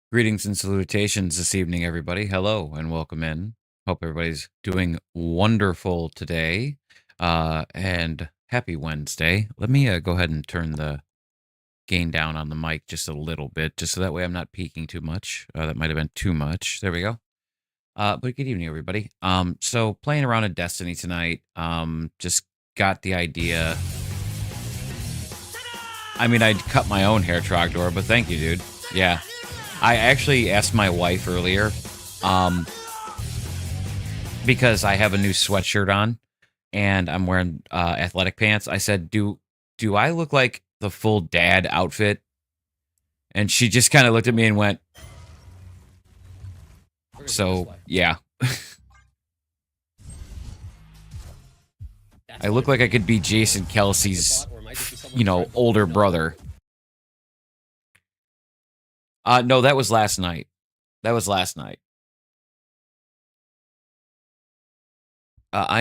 Greetings and salutations this evening, everybody. Hello and welcome in. Hope everybody's doing wonderful today. And happy Wednesday. Let me go ahead and turn the gain down on the mic just a little bit, just so that way I'm not peaking too much. That might have been too much. There we go. But good evening, everybody. So playing around in Destiny tonight. Just got the idea. I mean, I'd cut my own hair, Trogdor, but thank you, dude. Yeah. I actually asked my wife earlier, because I have a new sweatshirt on and I'm wearing athletic pants. I said, "Do I look like the full dad outfit?" And she just kind of looked at me and went, "So yeah." I look like I could be Jason Kelsey's, older brother. No, that was last night. I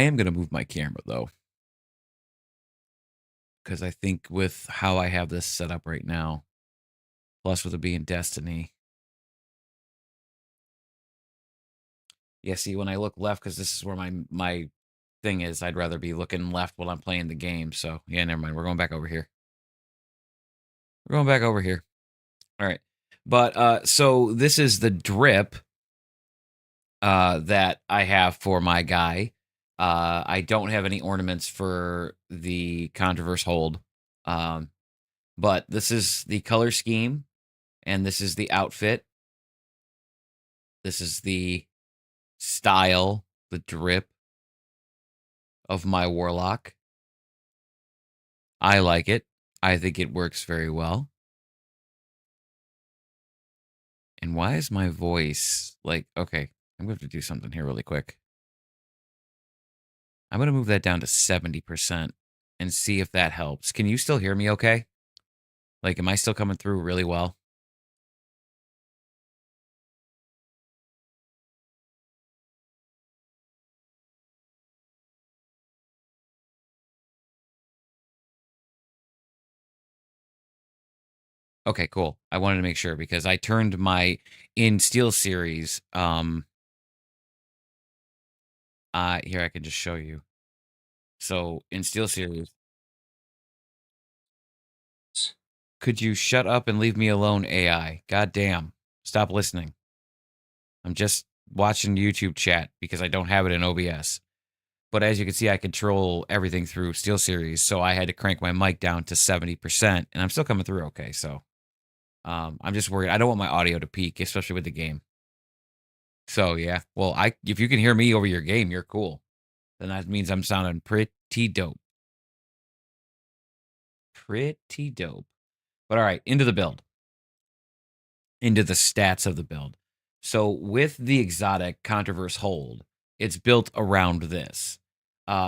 am going to move my camera, though, because I think with how I have this set up right now, plus with it being Destiny. Yeah, see, when I look left, because this is where my thing is, I'd rather be looking left while I'm playing the game. So, yeah, never mind. We're going back over here. All right. But so this is the drip that I have for my guy. I don't have any ornaments for the Controverse hold. But this is the color scheme, and this is the outfit. This is the style, the drip of my warlock. I like it. I think it works very well. And why is my voice like, okay, I'm going to have to do something here really quick. I'm going to move that down to 70% and see if that helps. Can you still hear me okay? Like, am I still coming through really well? Okay, cool. I wanted to make sure because I turned my in Steel series. Here I can just show you. So in Steel series, could you shut up and leave me alone, AI? God damn. Stop listening. I'm just watching YouTube chat because I don't have it in OBS. But as you can see, I control everything through Steel Series, so I had to crank my mic down to 70%, and I'm still coming through okay. So I'm just worried. I don't want my audio to peak, especially with the game. So yeah, well, if you can hear me over your game, you're cool. Then that means I'm sounding pretty dope. Pretty dope. But all right, into the build. Into the stats of the build. So with the exotic Controverse hold, it's built around this.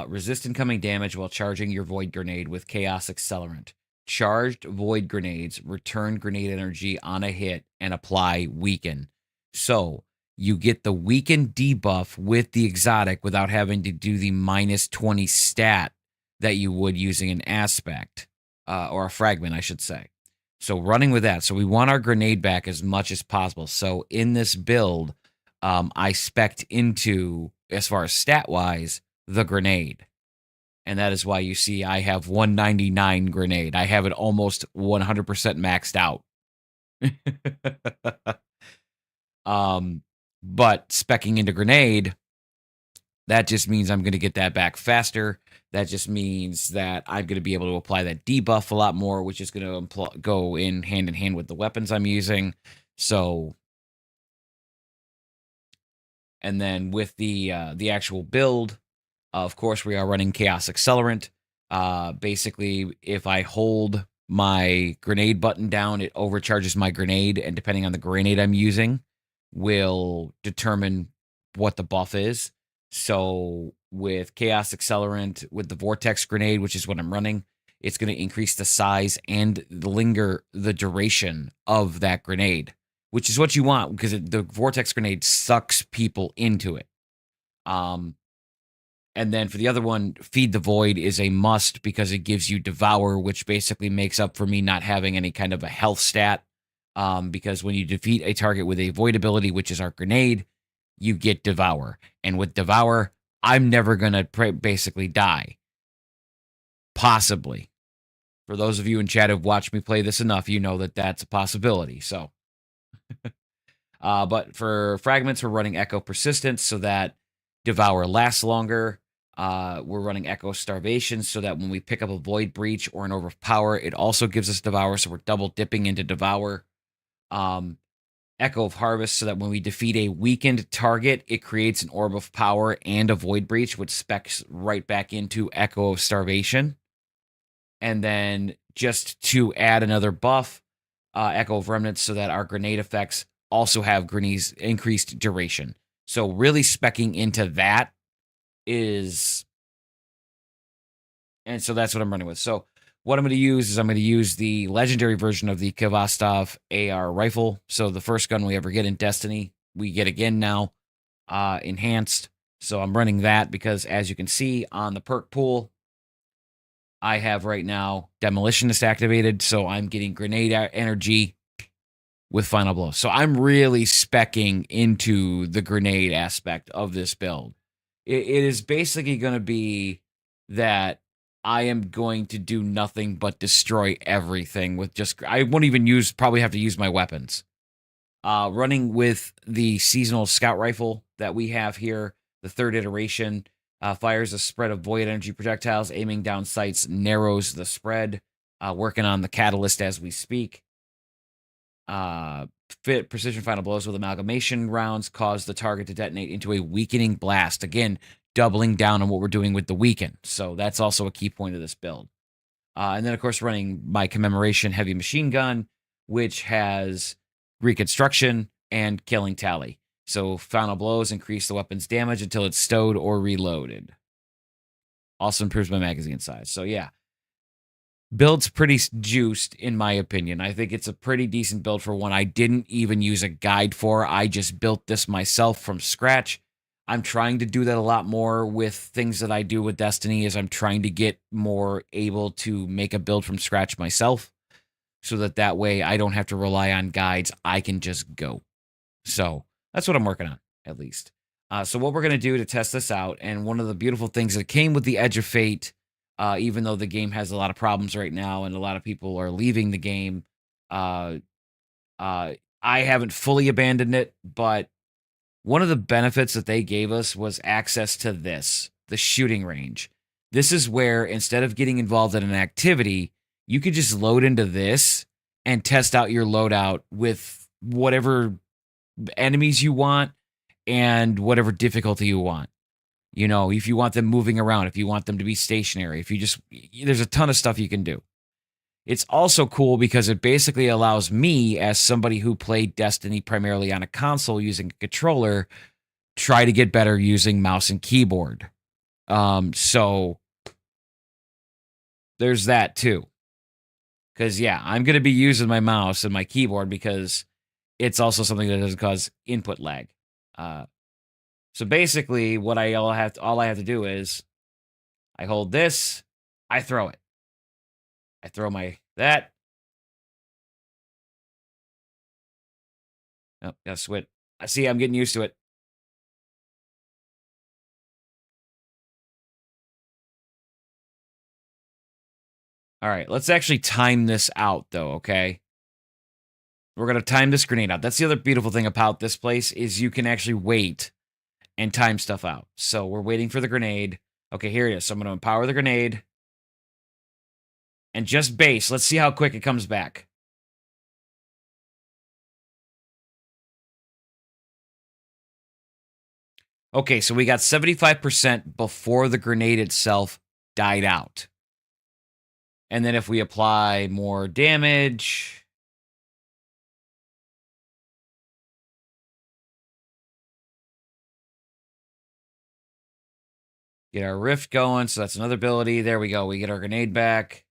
Resist incoming damage while charging your Void Grenade with Chaos Accelerant. Charged Void Grenades return grenade energy on a hit and apply Weaken. So you get the Weaken debuff with the exotic without having to do the minus 20 stat that you would using an aspect, or a fragment, I should say. So running with that. So we want our grenade back as much as possible. So in this build, I spec'd into, as far as stat-wise, the grenade. And that is why you see I have 199 grenade. I have it almost 100% maxed out. But specking into grenade, that just means I'm going to get that back faster. That just means that I'm going to be able to apply that debuff a lot more, which is going to go in hand with the weapons I'm using. So, and then with the actual build, of course, we are running Chaos Accelerant. Basically, if I hold my grenade button down, it overcharges my grenade, and depending on the grenade I'm using, will determine what the buff is. So with Chaos Accelerant, with the Vortex Grenade, which is what I'm running, it's going to increase the size and the duration of that grenade, which is what you want because the Vortex Grenade sucks people into it. And then for the other one, Feed the Void is a must because it gives you Devour, which basically makes up for me not having any kind of a health stat because when you defeat a target with a void ability, which is our grenade, you get Devour. And with Devour, I'm never going to basically die. Possibly. For those of you in chat who've watched me play this enough, you know that that's a possibility. So, but for fragments, we're running Echo Persistence so that Devour lasts longer. We're running Echo Starvation so that when we pick up a Void Breach or an Orb of Power, it also gives us Devour, so we're double dipping into Devour. Echo of Harvest so that when we defeat a weakened target, it creates an Orb of Power and a Void Breach, which specs right back into Echo of Starvation. And then just to add another buff, Echo of Remnants so that our grenade effects also have Grenades increased duration. So really specking into that is, and so that's what I'm running with. So what I'm going to use is I'm going to use the legendary version of the Kvastov AR rifle. So the first gun we ever get in Destiny, we get again now, enhanced. So I'm running that because as you can see on the perk pool, I have right now Demolitionist activated, so I'm getting grenade energy with Final Blow. So I'm really specking into the grenade aspect of this build. It is basically going to be that I am going to do nothing but destroy everything with just, I won't even probably have to use my weapons. Running with the seasonal scout rifle that we have here, the third iteration, fires a spread of void energy projectiles, aiming down sights, narrows the spread. Working on the catalyst as we speak. Fit precision final blows with amalgamation rounds cause the target to detonate into a weakening blast. Again, doubling down on what we're doing with the weaken. So that's also a key point of this build. And then, of course, running my commemoration heavy machine gun, which has reconstruction and killing tally. So final blows increase the weapon's damage until it's stowed or reloaded. Also improves my magazine size. So yeah, build's pretty juiced in my opinion. I think it's a pretty decent build for one I didn't even use a guide for. I just built this myself from scratch. I'm trying to do that a lot more with things that I do with Destiny, is I'm trying to get more able to make a build from scratch myself so that way I don't have to rely on guides. I can just go. So that's what I'm working on, at least. So what we're going to do to test this out, and one of the beautiful things that came with the Edge of Fate, even though the game has a lot of problems right now and a lot of people are leaving the game, I haven't fully abandoned it, but one of the benefits that they gave us was access to this, the shooting range. This is where instead of getting involved in an activity, you could just load into this and test out your loadout with whatever enemies you want and whatever difficulty you want. You know, if you want them moving around, if you want them to be stationary, there's a ton of stuff you can do. It's also cool because it basically allows me, as somebody who played Destiny primarily on a console using a controller, try to get better using mouse and keyboard. So there's that too. Because yeah, I'm going to be using my mouse and my keyboard because it's also something that doesn't cause input lag. So basically, what all I have to do is I hold this, I throw it. I throw that. Oh, gotta switch. I see, I'm getting used to it. All right, let's actually time this out, though, okay? We're going to time this grenade out. That's the other beautiful thing about this place is you can actually wait and time stuff out. So we're waiting for the grenade. Okay, here it is. So I'm going to empower the grenade. And just base. Let's see how quick it comes back. Okay, so we got 75% before the grenade itself died out. And then if we apply more damage... Get our rift going, so that's another ability. There we go. We get our grenade back.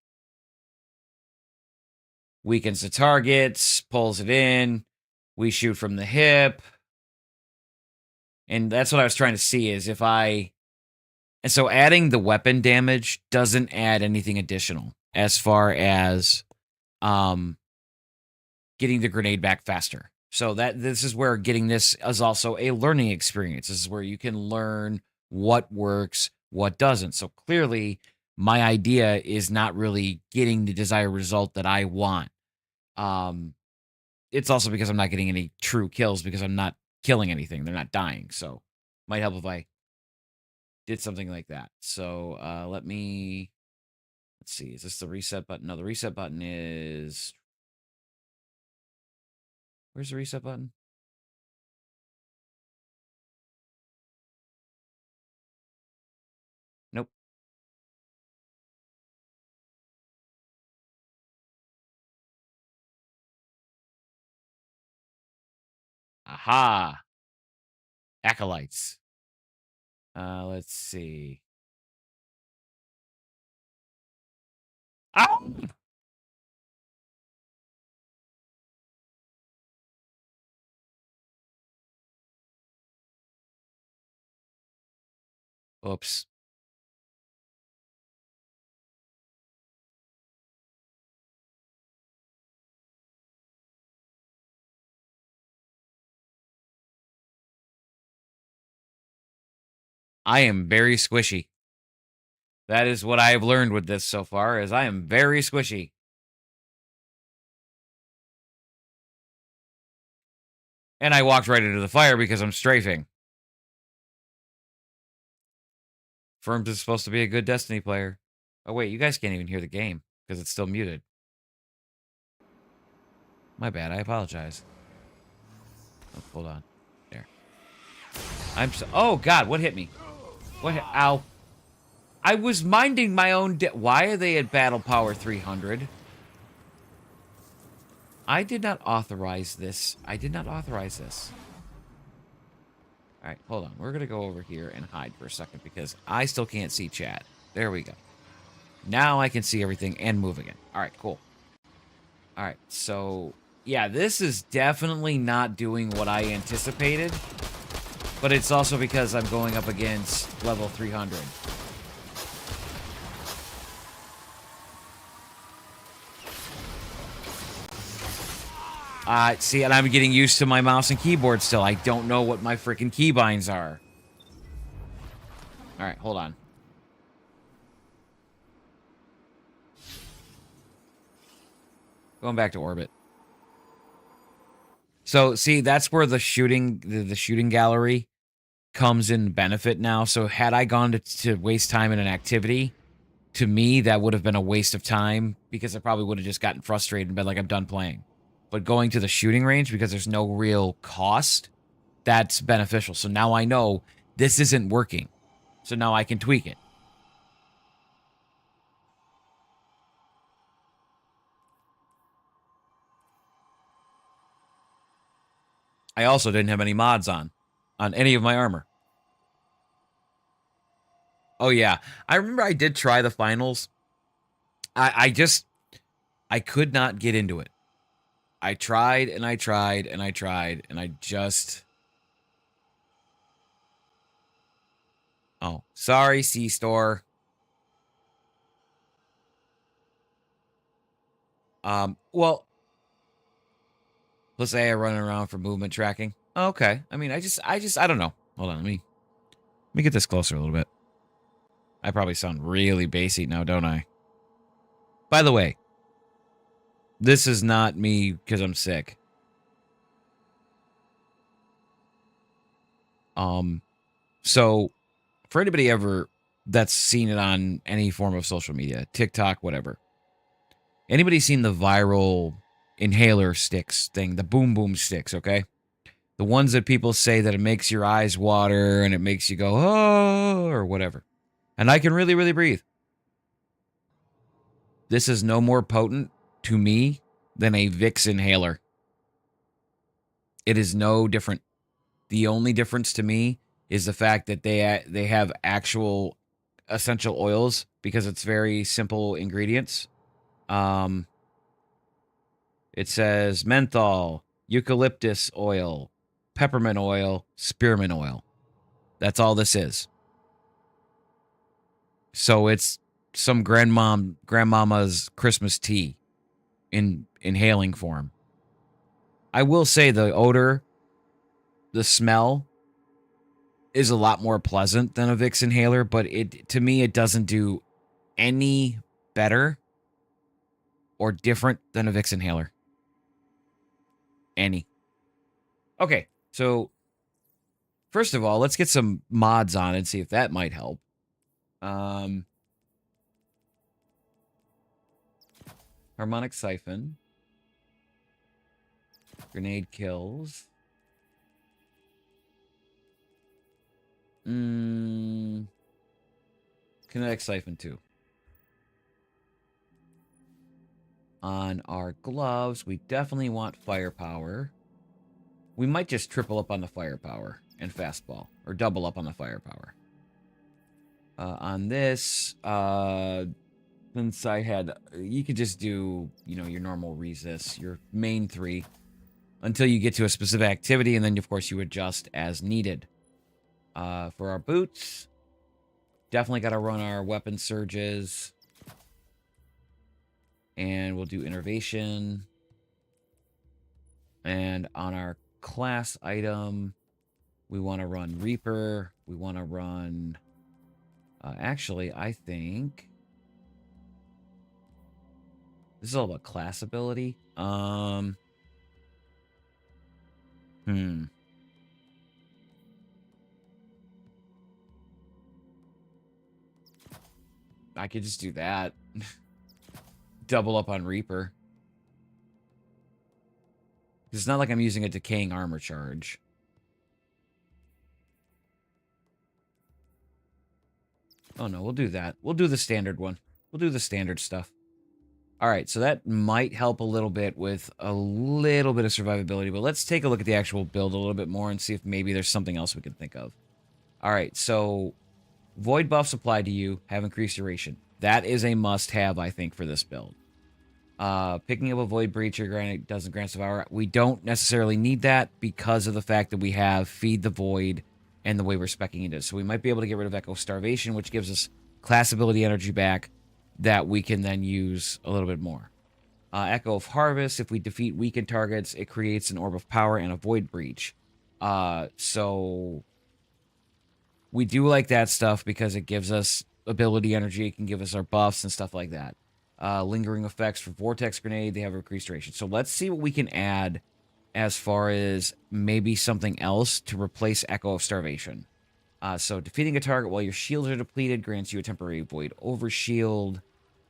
Weakens the targets, pulls it in. We shoot from the hip. And that's what I was trying to see is if I... And so adding the weapon damage doesn't add anything additional as far as getting the grenade back faster. So this is where getting this is also a learning experience. This is where you can learn what works, what doesn't. So clearly, my idea is not really getting the desired result that I want. It's also because I'm not getting any true kills because I'm not killing anything. They're not dying. So might help if I did something like that. So let's see. Is this the reset button? No, the reset button is... Where's the reset button? Nope. Aha. Acolytes. Let's see. Ah! Oops. I am very squishy. That is what I've learned with this so far, is I am very squishy. And I walked right into the fire because I'm strafing. Firms is supposed to be a good Destiny player. Oh, wait, you guys can't even hear the game because it's still muted. My bad, I apologize. Oh, hold on. There. Oh, God, what hit me? Ow. I was minding my own... Why are they at Battle Power 300? I did not authorize this. I did not authorize this. All right, hold on. We're going to go over here and hide for a second because I still can't see chat. There we go. Now I can see everything and move again. All right, cool. All right, so... Yeah, this is definitely not doing what I anticipated. But it's also because I'm going up against level 300. See, and I'm getting used to my mouse and keyboard still. I don't know what my freaking keybinds are. All right, hold on. Going back to orbit. So, see, that's where the shooting gallery comes in benefit now. So, had I gone to waste time in an activity, to me, that would have been a waste of time because I probably would have just gotten frustrated and been like, I'm done playing. But going to the shooting range, because there's no real cost, that's beneficial. So now I know this isn't working. So now I can tweak it. I also didn't have any mods on any of my armor. Oh, yeah. I remember I did try the finals. I could not get into it. I tried and I tried and I tried and I just... Oh, sorry, C-Store. Well, let's say I run around for movement tracking. Okay. I mean, I don't know. Hold on, let me get this closer a little bit. I probably sound really basic now, don't I? By the way, this is not me because I'm sick. So for anybody ever that's seen it on any form of social media, TikTok, whatever, anybody seen the viral inhaler sticks thing, the boom boom sticks, okay? The ones that people say that it makes your eyes water and it makes you go, oh, or whatever. And I can really, really breathe. This is no more potent to me than a Vicks inhaler. It is no different. The only difference to me is the fact that they have actual essential oils because it's very simple ingredients. It says menthol, eucalyptus oil, peppermint oil, spearmint oil. That's all this is. So it's some grandmama's Christmas tea in inhaling form. I will say the odor, the smell is a lot more pleasant than a Vicks inhaler, but to me, it doesn't do any better or different than a Vicks inhaler. Any. Okay, so first of all, let's get some mods on and see if that might help. Harmonic Siphon. Grenade kills. Kinetic Siphon too. On our gloves, we definitely want firepower. We might just triple up on the firepower and fastball, or double up on the firepower. On this, since I had, you could just do, your normal resist, your main 3, until you get to a specific activity, and then, of course, you adjust as needed. For our boots, definitely got to run our weapon surges. And we'll do innervation. And on our class item, we want to run Reaper. We want to run... actually, I think... This is all about class ability. I could just do that. Double up on Reaper. It's not like I'm using a decaying armor charge. Oh no, we'll do that. We'll do the standard one. We'll do the standard stuff. Alright, so that might help a little bit with a little bit of survivability, but let's take a look at the actual build a little bit more and see if maybe there's something else we can think of. Alright, so void buffs applied to you have increased duration. That is a must-have, I think, for this build. Picking up a Void Breacher doesn't grant survivor. We don't necessarily need that because of the fact that we have Feed the Void and the way we're speccing it is. So we might be able to get rid of Echo Starvation, which gives us class ability energy back that we can then use a little bit more. Echo of Harvest, if we defeat weakened targets, it creates an Orb of Power and a Void Breach. So we do like that stuff because it gives us ability energy. It can give us our buffs and stuff like that. Lingering effects for Vortex Grenade, they have increased duration. So let's see what we can add as far as maybe something else to replace Echo of Starvation. So defeating a target while your shields are depleted grants you a temporary Void Overshield.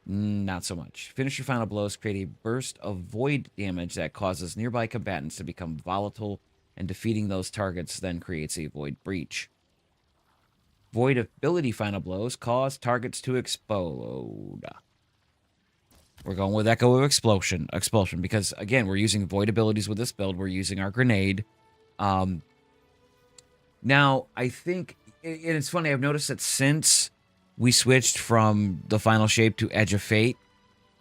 Not so much. Finish your final blows, create a burst of void damage that causes nearby combatants to become volatile, and defeating those targets then creates a Void Breach. Void ability final blows cause targets to explode. We're going with Echo of Expulsion, because, again, we're using void abilities with this build. We're using our grenade. Now, I think, and it's funny, I've noticed that since we switched from the final shape to Edge of Fate,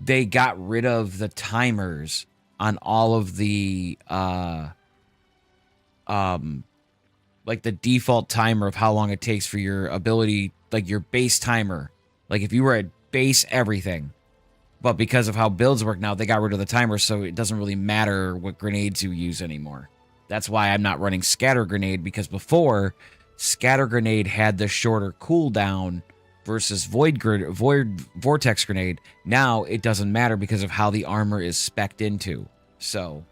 they got rid of the timers on all of the, like the default timer of how long it takes for your ability, like your base timer. Like if you were at base everything, but because of how builds work now, they got rid of the timer, so it doesn't really matter what grenades you use anymore. That's why I'm not running Scatter Grenade, because before, Scatter Grenade had the shorter cooldown versus Vortex Grenade. Now, it doesn't matter because of how the armor is spec'd into. So,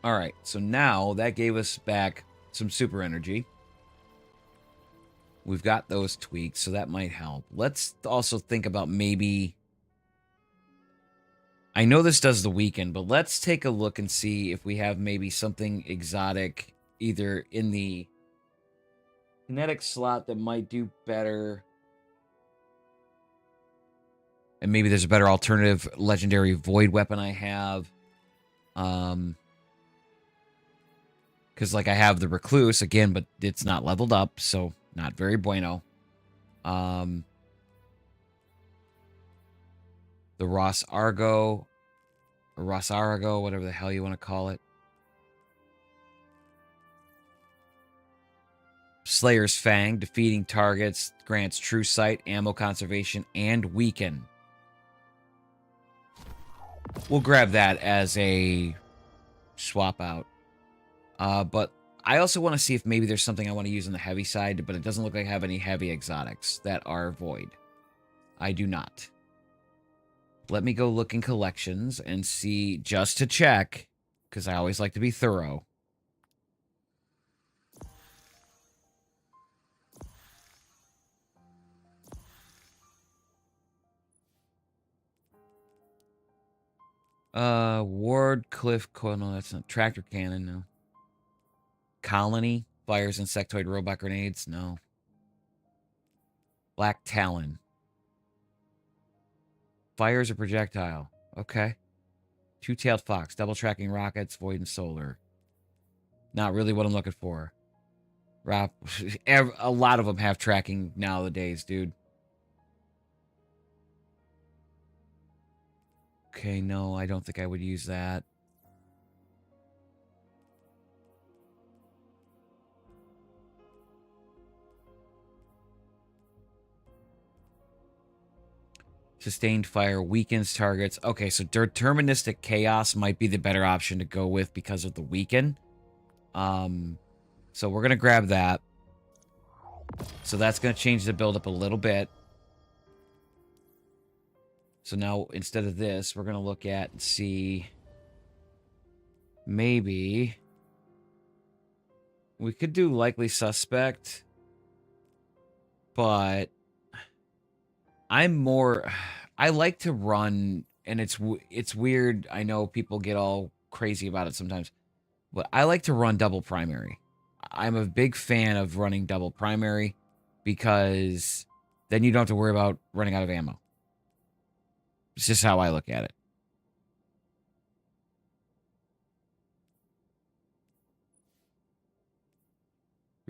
alright, so now that gave us back some super energy. We've got those tweaks, so that might help. Let's also think about maybe... I know this does the weekend, but let's take a look and see if we have maybe something exotic either in the kinetic slot that might do better. And maybe there's a better alternative legendary void weapon I have. Because, like, I have the Recluse, again, but it's not leveled up, so not very bueno. The Ross Argo, or Ross Arago, whatever the hell you want to call it. Slayer's Fang, defeating targets, grants true sight, ammo conservation, and weaken. we'll grab that as a swap out. But I also want to see if maybe there's something I want to use on the heavy side, but it doesn't look like I have any heavy exotics that are void. I do not. Let me go look in collections and see, just to check, because I always like to be thorough. Ward, Cliff, no, that's not. Tractor cannon, no. Colony, fires insectoid robot grenades, no. Black Talon. Fires a projectile. Okay. Two-tailed fox, double tracking rockets, void and solar. Not really what I'm looking for. A lot of them have tracking nowadays, dude. Okay, no, I don't think I would use that. Sustained fire weakens targets. Okay, so deterministic chaos might be the better option to go with because of the weaken. So we're going to grab that. So that's going to change the build up a little bit. So now, instead of this, we're going to look at and see... Maybe... We could do likely suspect. But... I'm more... I like to run... And it's weird. I know people get all crazy about it sometimes. But I like to run double primary. I'm a big fan of running double primary. Because... then you don't have to worry about running out of ammo. It's just how I look at it.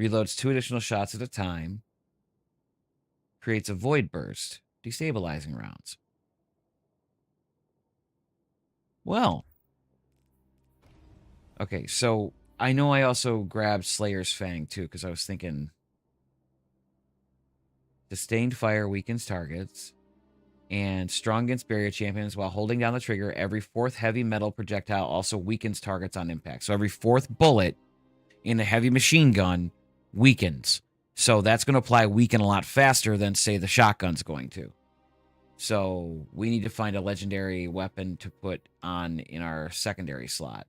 Reloads 2 additional shots at a time. Creates a void burst. Destabilizing rounds. Well. Okay, so I know I also grabbed Slayer's Fang too, because I was thinking... Sustained fire weakens targets. And strong against barrier champions while holding down the trigger. Every 4th heavy metal projectile also weakens targets on impact. So every 4th bullet in a heavy machine gun weakens. So that's going to apply weaken a lot faster than, say, the shotgun's going to. So we need to find a legendary weapon to put on in our secondary slot.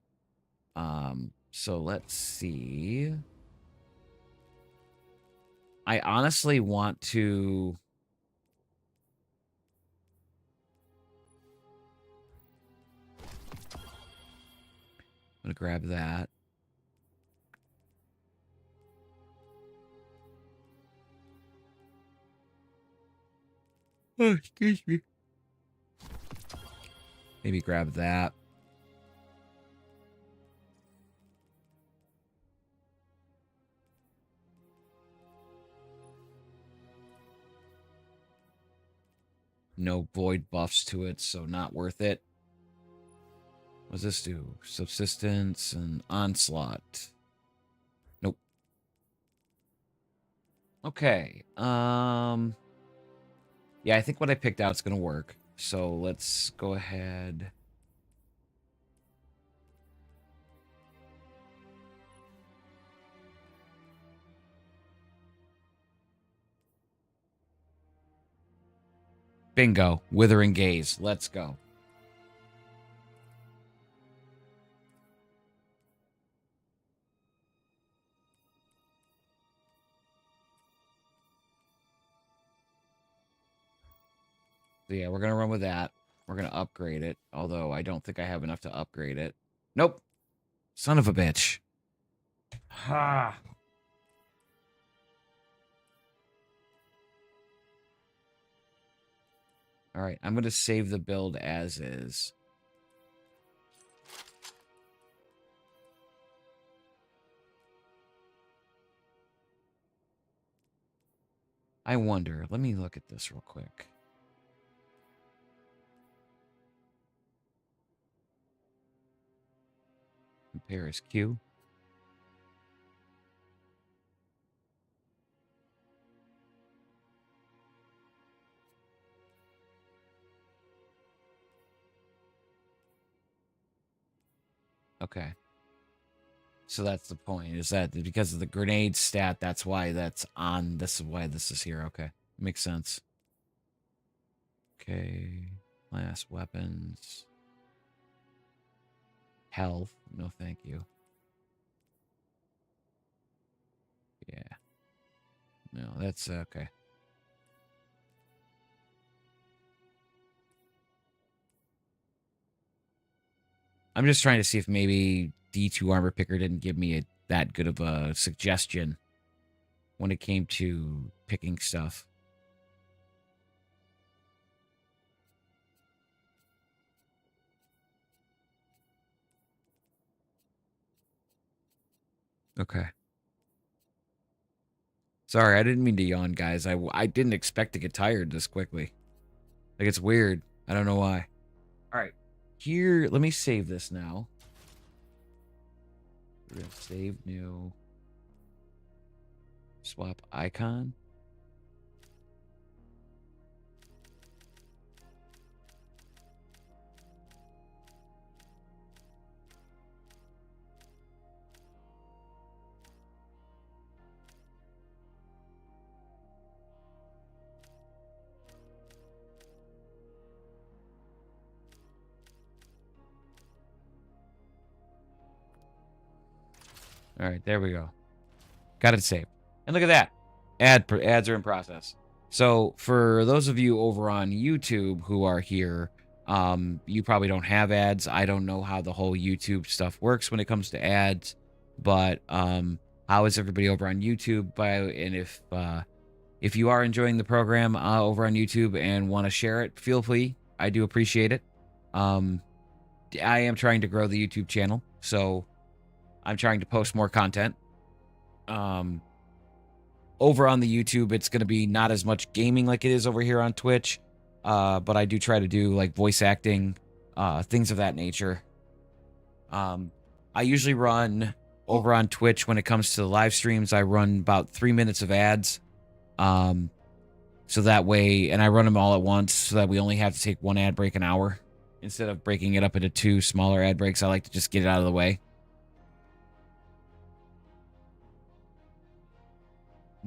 So let's see. I honestly want to... I'm going to grab that. Oh, excuse me. Maybe grab that. No void buffs to it, so not worth it. What does this do? Subsistence and onslaught. Nope. Okay. Yeah, I think what I picked out is going to work. So let's go ahead. Bingo. Withering Gaze. Let's go. So yeah, we're going to run with that. We're going to upgrade it. Although I don't think I have enough to upgrade it. Nope. Son of a bitch. Ha. All right, I'm going to save the build as is. I wonder. Let me look at this real quick. Compare his Q. Okay. So that's the point, is that because of the grenade stat, that's why that's on. This is why this is here. Okay. Makes sense. Okay. Class weapons. Health. No, thank you. Yeah. No, that's okay. I'm just trying to see if maybe D2 Armor Picker didn't give me that good of a suggestion when it came to picking stuff. Okay. Sorry, I didn't mean to yawn, guys. I didn't expect to get tired this quickly. Like, it's weird. I don't know why. All right. Here, let me save this now. We're going to save new. Swap icon. All right, there we go. Got it saved. And look at that. Ads are in process. So for those of you over on YouTube who are here, you probably don't have ads. I don't know how the whole YouTube stuff works when it comes to ads, but how is everybody over on YouTube? And if you are enjoying the program over on YouTube and want to share it, feel free. I do appreciate it. I am trying to grow the YouTube channel, so I'm trying to post more content. Over on the YouTube, it's going to be not as much gaming like it is over here on Twitch, but I do try to do like voice acting, things of that nature. I usually run over on Twitch when it comes to the live streams. I run about 3 minutes of ads, so that way, and I run them all at once so that we only have to take one ad break an hour instead of breaking it up into 2 smaller ad breaks. I like to just get it out of the way.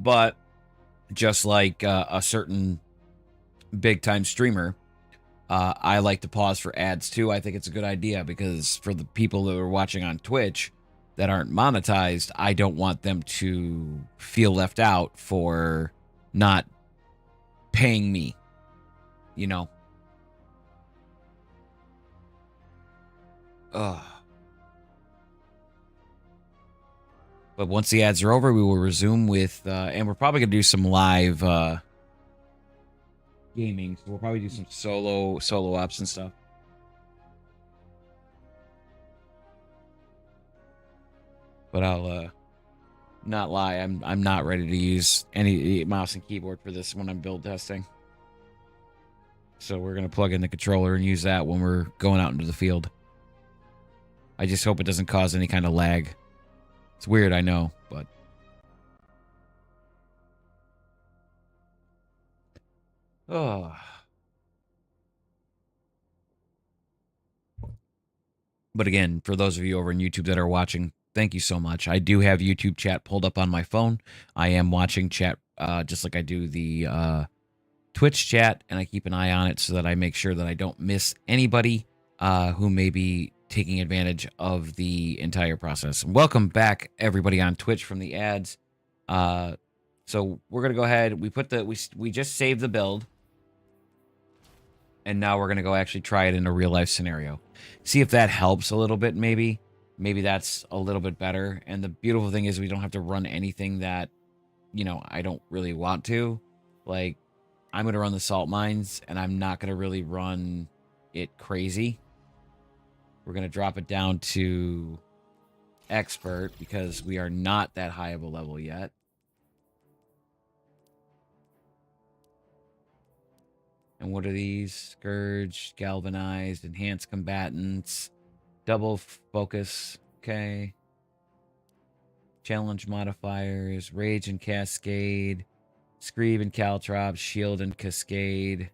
But just like a certain big time streamer, I like to pause for ads too. I think it's a good idea because for the people that are watching on Twitch that aren't monetized, I don't want them to feel left out for not paying me, you know? Ugh. But once the ads are over, we will resume with, and we're probably going to do some live gaming. So we'll probably do some solo ops and stuff. But I'll not lie, I'm not ready to use any mouse and keyboard for this when I'm build testing. So we're going to plug in the controller and use that when we're going out into the field. I just hope it doesn't cause any kind of lag. It's weird, I know, but... Oh. But again, for those of you over on YouTube that are watching, thank you so much. I do have YouTube chat pulled up on my phone. I am watching chat just like I do the Twitch chat, and I keep an eye on it so that I make sure that I don't miss anybody who may be taking advantage of the entire process. Welcome back, everybody on Twitch from the ads. So we're gonna go ahead. We just saved the build, and now we're gonna go actually try it in a real life scenario. See if that helps a little bit. Maybe that's a little bit better. And the beautiful thing is we don't have to run anything that, you know, I don't really want to. Like, I'm gonna run the salt mines, and I'm not gonna really run it crazy. We're going to drop it down to expert because we are not that high of a level yet. And what are these? Scourge, galvanized, enhanced combatants, double focus. Okay. Challenge modifiers, rage and cascade, screeve and caltrop, shield and cascade.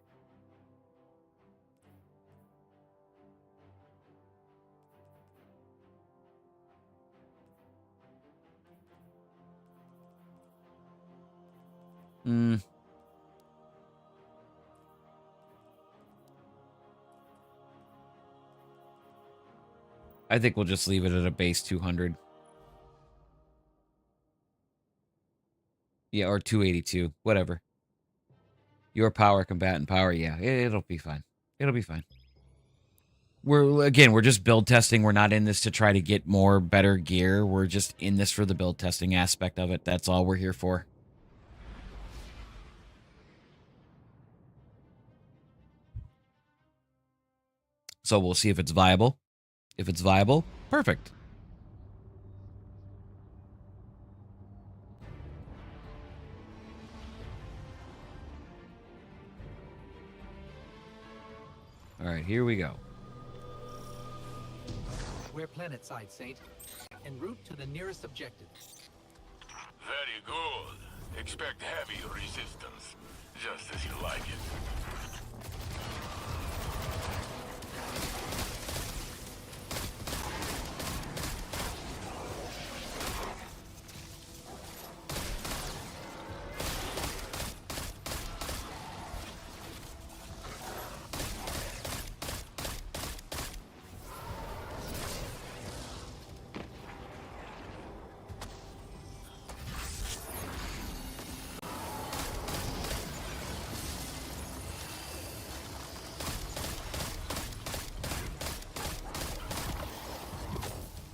Mm. I think we'll just leave it at a base 200. Yeah, or 282. Whatever. Your power, combatant power. Yeah, it'll be fine. It'll be fine. We're just build testing. We're not in this to try to get more better gear. We're just in this for the build testing aspect of it. That's all we're here for. So we'll see if it's viable. If it's viable, perfect. All right, here we go. We're planetside, Saint. En route to the nearest objective. Very good. Expect heavy resistance. Just as you like it.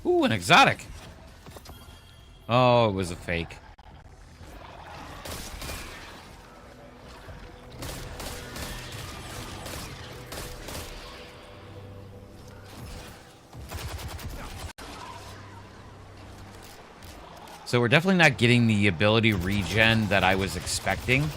Ooh, an exotic. Oh, it was a fake. So we're definitely not getting the ability regen that I was expecting.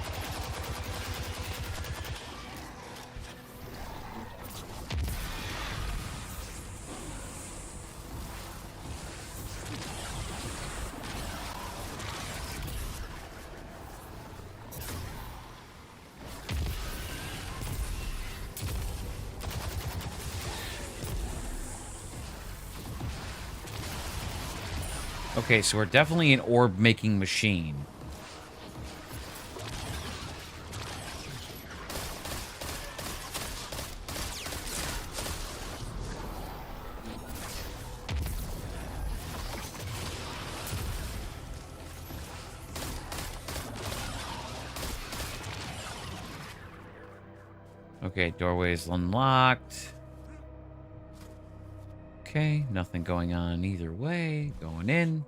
Okay, so we're definitely an orb-making machine. Okay, doorway's unlocked. Okay, nothing going on either way. Going in.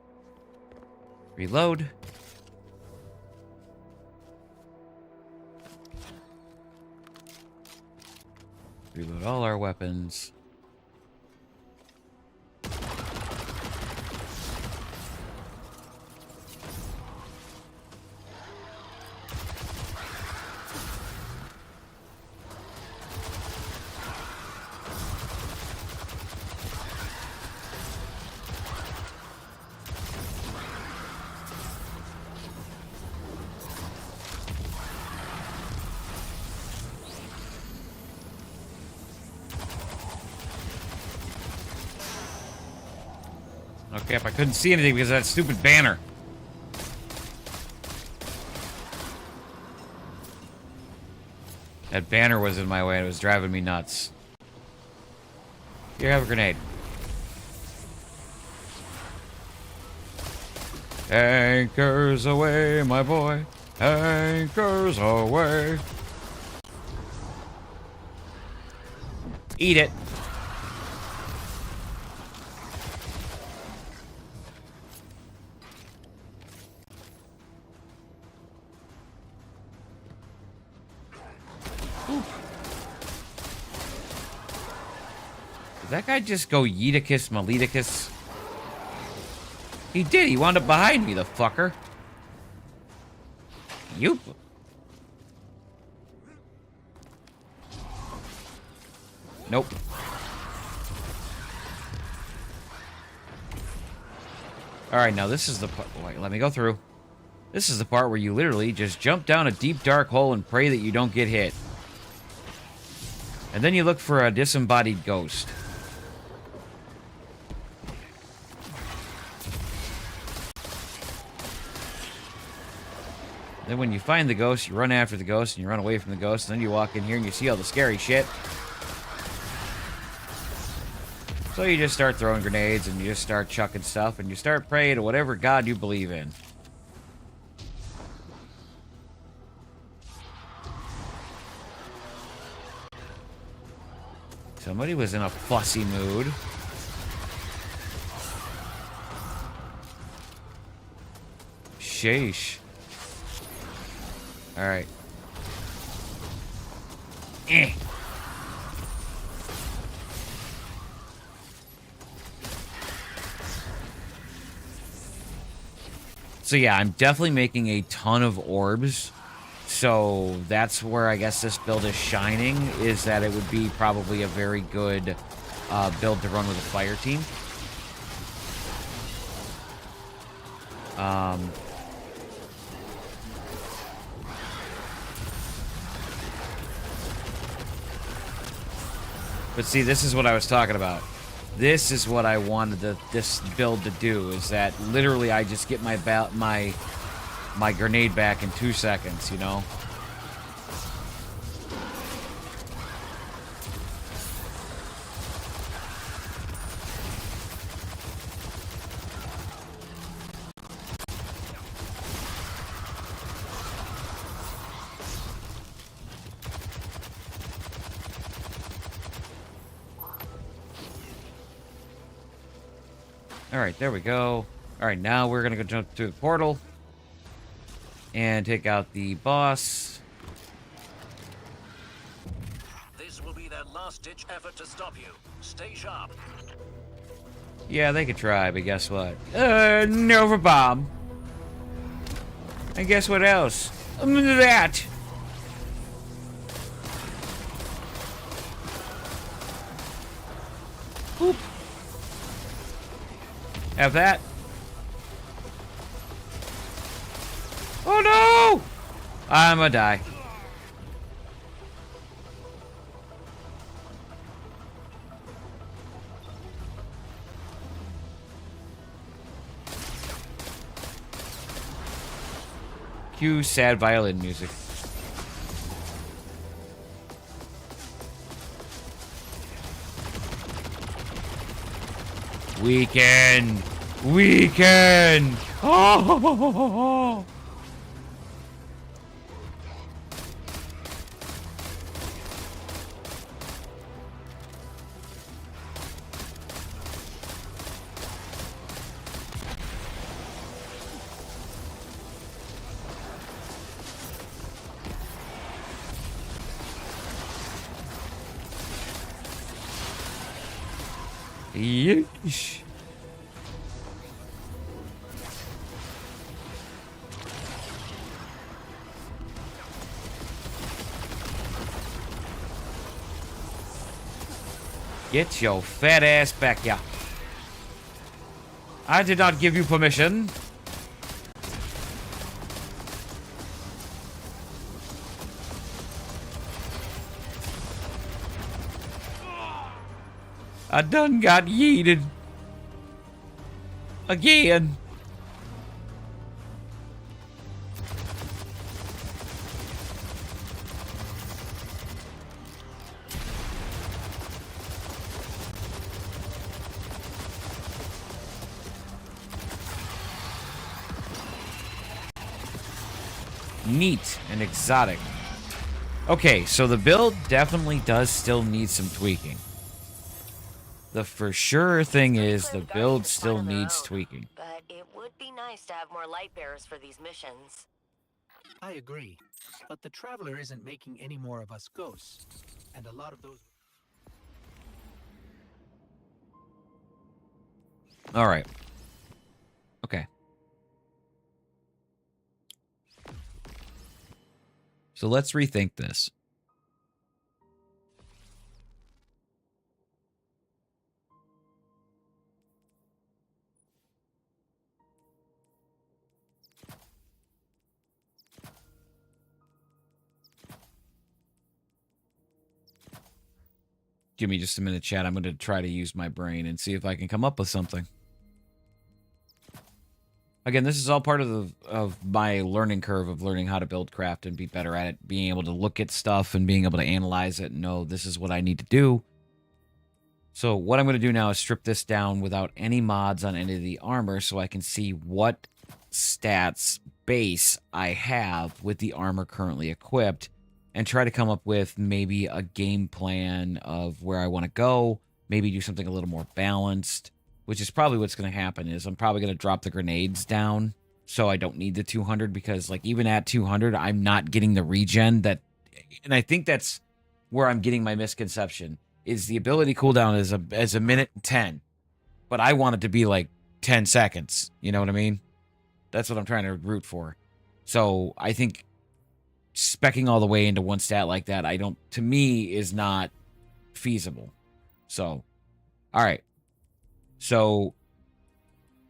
Reload. Reload all our weapons. Okay, if I couldn't see anything because of that stupid banner. That banner was in my way and it was driving me nuts. Here, have a grenade. Anchors away, my boy. Anchors away. Eat it. Did that guy just go Yeeticus Maleticus? He did. He wound up behind me, the fucker. Yoop. Nope. Alright, now this is the part. Wait, let me go through. This is the part where you literally just jump down a deep, dark hole and pray that you don't get hit. And then you look for a disembodied ghost. Then when you find the ghost, you run after the ghost and you run away from the ghost. And then you walk in here and you see all the scary shit. So you just start throwing grenades and you just start chucking stuff and you start praying to whatever god you believe in. Somebody was in a fussy mood. Sheesh. Alright. Eh. So yeah, I'm definitely making a ton of orbs. So that's where I guess this build is shining, is that it would be probably a very good build to run with a fire team. But see, this is what I was talking about. This is what I wanted this build to do, is that literally I just get my grenade back in 2 seconds, you know? Alright, there we go. Alright, now we're gonna go jump through the portal and take out the boss. This will be their last-ditch effort to stop you. Stay sharp. Yeah, they could try, but guess what? Nova Bomb. And guess what else? That. Boop. Have that. Oh no! I'm gonna die. Cue sad violin music. Weekend! Weekend! Oh! Yeesh. Get your fat ass back here. I did not give you permission. I done got yeeted. Again. Neat and exotic. Okay, so the build definitely does still need some tweaking. The for sure thing is the build still needs tweaking. But it would be nice to have more light bearers for these missions. I agree. But the Traveler isn't making any more of us ghosts. And a lot of those... All right. Okay. So let's rethink this. Give me just a minute, chat. I'm going to try to use my brain and see if I can come up with something. Again, this is all part of my learning curve of learning how to build craft and be better at it, being able to look at stuff and being able to analyze it and know this is what I need to do. So what I'm going to do now is strip this down without any mods on any of the armor so I can see what stats base I have with the armor currently equipped and try to come up with maybe a game plan of where I want to go, maybe do something a little more balanced. Which is probably what's going to happen is I'm probably going to drop the grenades down so I don't need the 200 because like even at 200, I'm not getting the regen that, and I think that's where I'm getting my misconception is the ability cooldown is a minute and 10, but I want it to be like 10 seconds. You know what I mean? That's what I'm trying to root for. So I think speccing all the way into one stat like that, to me is not feasible. So, all right. So,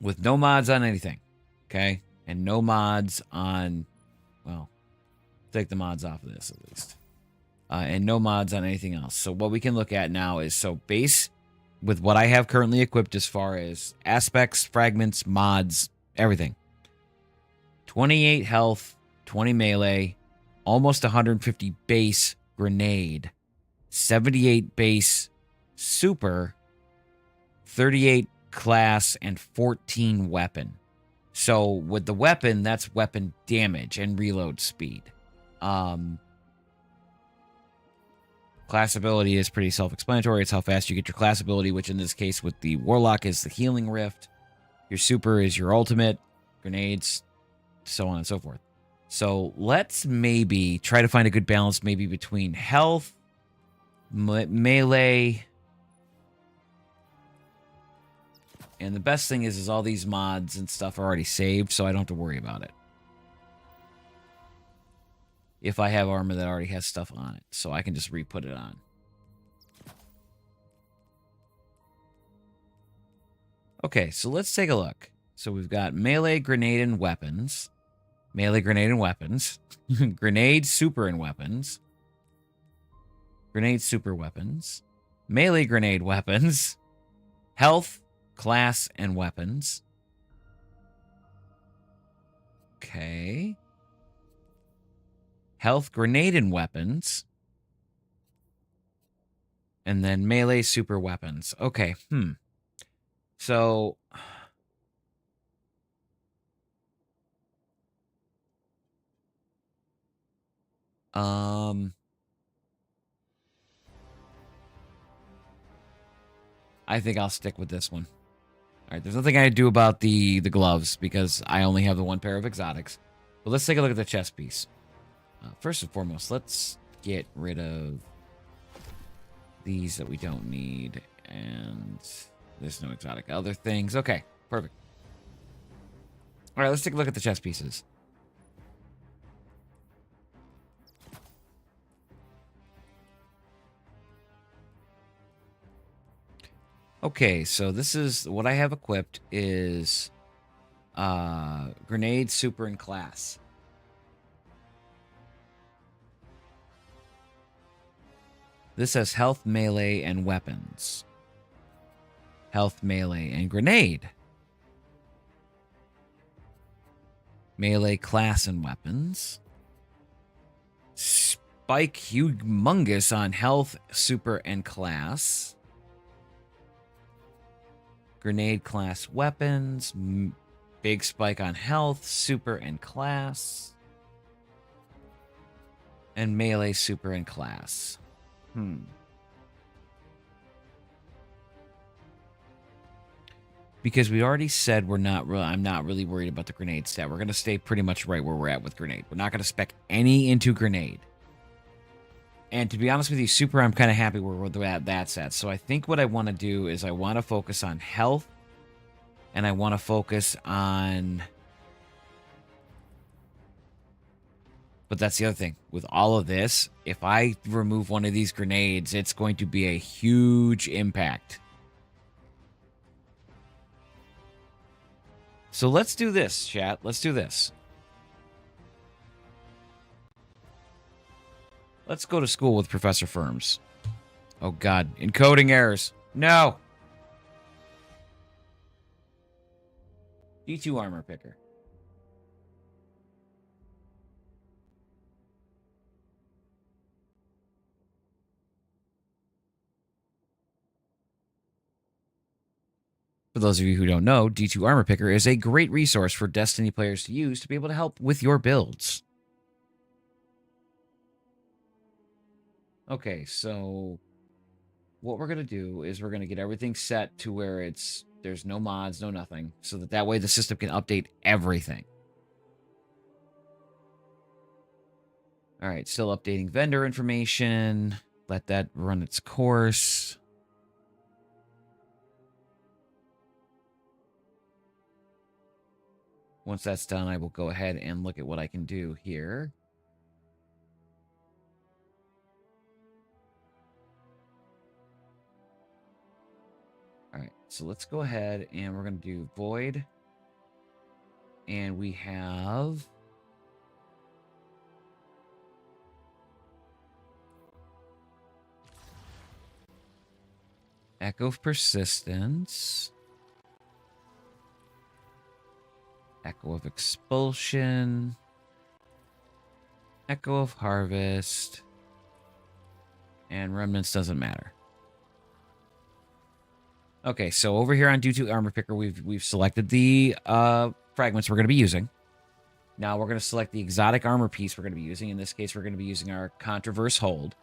with no mods on anything, okay? And no mods on, well, take the mods off of this at least. And no mods on anything else. So, what we can look at now is, so base with what I have currently equipped as far as aspects, fragments, mods, everything. 28 health, 20 melee, almost 150 base grenade, 78 base super, 38 class, and 14 weapon. So with the weapon, that's weapon damage and reload speed. Class ability is pretty self-explanatory. It's how fast you get your class ability, which in this case with the Warlock is the Healing Rift. Your super is your ultimate, grenades, so on and so forth. So let's maybe try to find a good balance maybe between health, melee. And the best thing is all these mods and stuff are already saved, so I don't have to worry about it. If I have armor that already has stuff on it, so I can just re-put it on. Okay, so let's take a look. So we've got melee, grenade, and weapons. Melee, grenade, and weapons. Grenade, super, and weapons. Grenade, super, weapons. Melee, grenade, weapons. Health, class, and weapons. Okay. Health, grenade, and weapons. And then melee, super, weapons. Okay, So... I think I'll stick with this one. All right, there's nothing I can do about the gloves because I only have the one pair of exotics. But let's take a look at the chest piece. First and foremost, let's get rid of these that we don't need. And there's no exotic other things. Okay, perfect. All right, let's take a look at the chest pieces. Okay, so this is what I have equipped is grenade, super, and class. This has health, melee, and weapons. Health, melee, and grenade. Melee, class, and weapons. Spike humongous on health, super, and class. Grenade, class, weapons. Big spike on health, super, and class. And melee, super, and class. Because we already said I'm not really worried about the grenade stat. We're going to stay pretty much right where we're at with grenade. We're not going to spec any into grenade. And to be honest with you, super, I'm kind of happy where we're at that stat. So I think what I want to do is I want to focus on health. And I want to focus on... But that's the other thing. With all of this, if I remove one of these grenades, it's going to be a huge impact. So let's do this, chat. Let's do this. Let's go to school with Professor Firms. Oh, God. Encoding errors. No! D2 armor picker. For those of you who don't know, D2 Armor Picker is a great resource for Destiny players to use to be able to help with your builds. Okay, so what we're going to do is we're going to get everything set to where there's no mods, no nothing, so that way the system can update everything. All right, still updating vendor information. Let that run its course. Once that's done, I will go ahead and look at what I can do here. All right, so let's go ahead and we're going to do void. And we have Echo of Persistence, Echo of Expulsion, Echo of Harvest, and Remnants doesn't matter. Okay, so over here on D2 Armor Picker, we've selected the fragments we're going to be using. Now we're going to select the exotic armor piece we're going to be using. In this case, we're going to be using our Controverse Hold.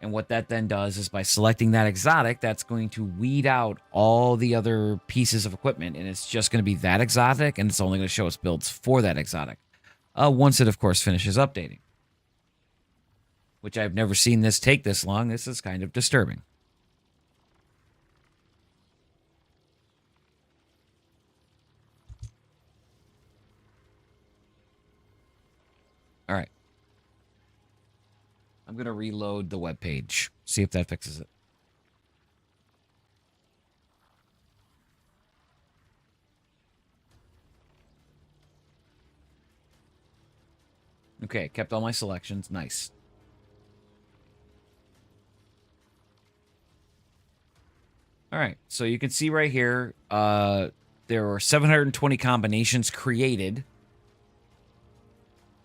And what that then does is by selecting that exotic, that's going to weed out all the other pieces of equipment. And it's just going to be that exotic, and it's only going to show us builds for that exotic. Once it, of course, finishes updating. Which I've never seen this take this long. This is kind of disturbing. All right. I'm going to reload the web page. See if that fixes it. Okay, kept all my selections. Nice. All right, so you can see right here, there were 720 combinations created.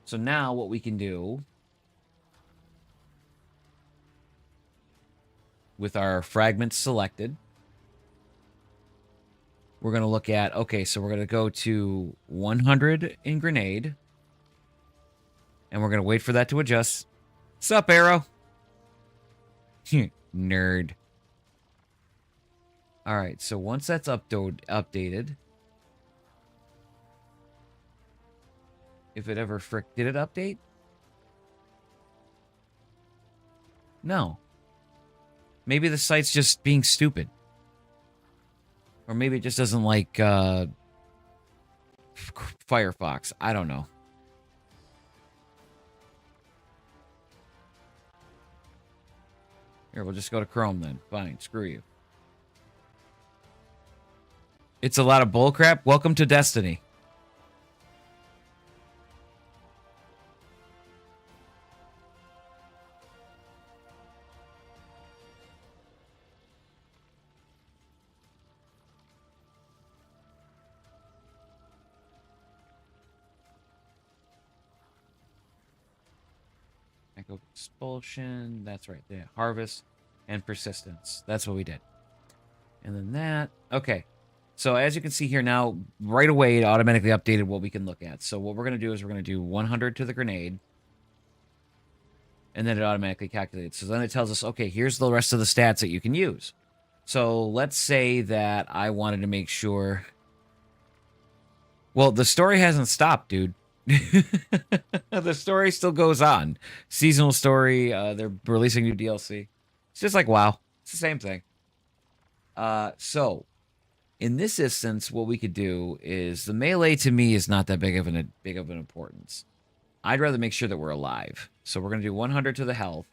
So now what we can do with our fragments selected, we're going to look at, okay, so we're going to go to 100 in grenade, and we're going to wait for that to adjust. Sup, Arrow? Nerd. All right, so once that's updated, if it ever did it update? No. Maybe the site's just being stupid. Or maybe it just doesn't like Firefox. I don't know. Here, we'll just go to Chrome then. Fine, screw you. It's a lot of bullcrap. Welcome to Destiny. Echo Expulsion. That's right. Yeah. Harvest and Persistence. That's what we did. And then that. Okay. So as you can see here now, right away, it automatically updated what we can look at. So what we're going to do is we're going to do 100 to the grenade. And then it automatically calculates. So then it tells us, okay, here's the rest of the stats that you can use. So let's say that I wanted to make sure. Well, the story hasn't stopped, dude. The story still goes on. Seasonal story. They're releasing new DLC. It's just like WoW. It's the same thing. So in this instance, what we could do is the melee to me is not that big of an importance. I'd rather make sure that we're alive. So we're going to do 100 to the health.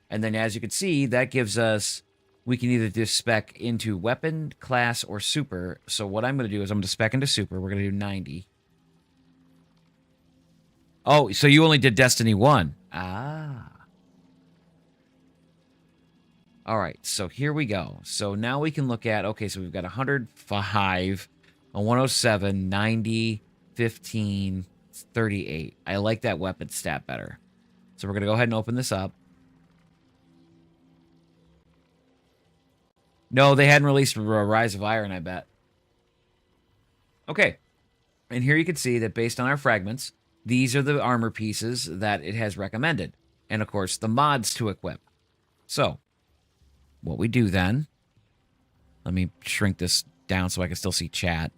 And then as you can see, that gives us, we can either do spec into weapon, class, or super. So what I'm going to do is I'm going to spec into super. We're going to do 90. Oh, so you only did Destiny 1. Ah. All right, so here we go. So now we can look at, okay, so we've got 105, a 107, 90, 15, 38. I like that weapon stat better. So we're going to go ahead and open this up. No, they hadn't released Rise of Iron, I bet. Okay. And here you can see that based on our fragments, these are the armor pieces that it has recommended. And of course, the mods to equip. So, what we do then, let me shrink this down so I can still see chat.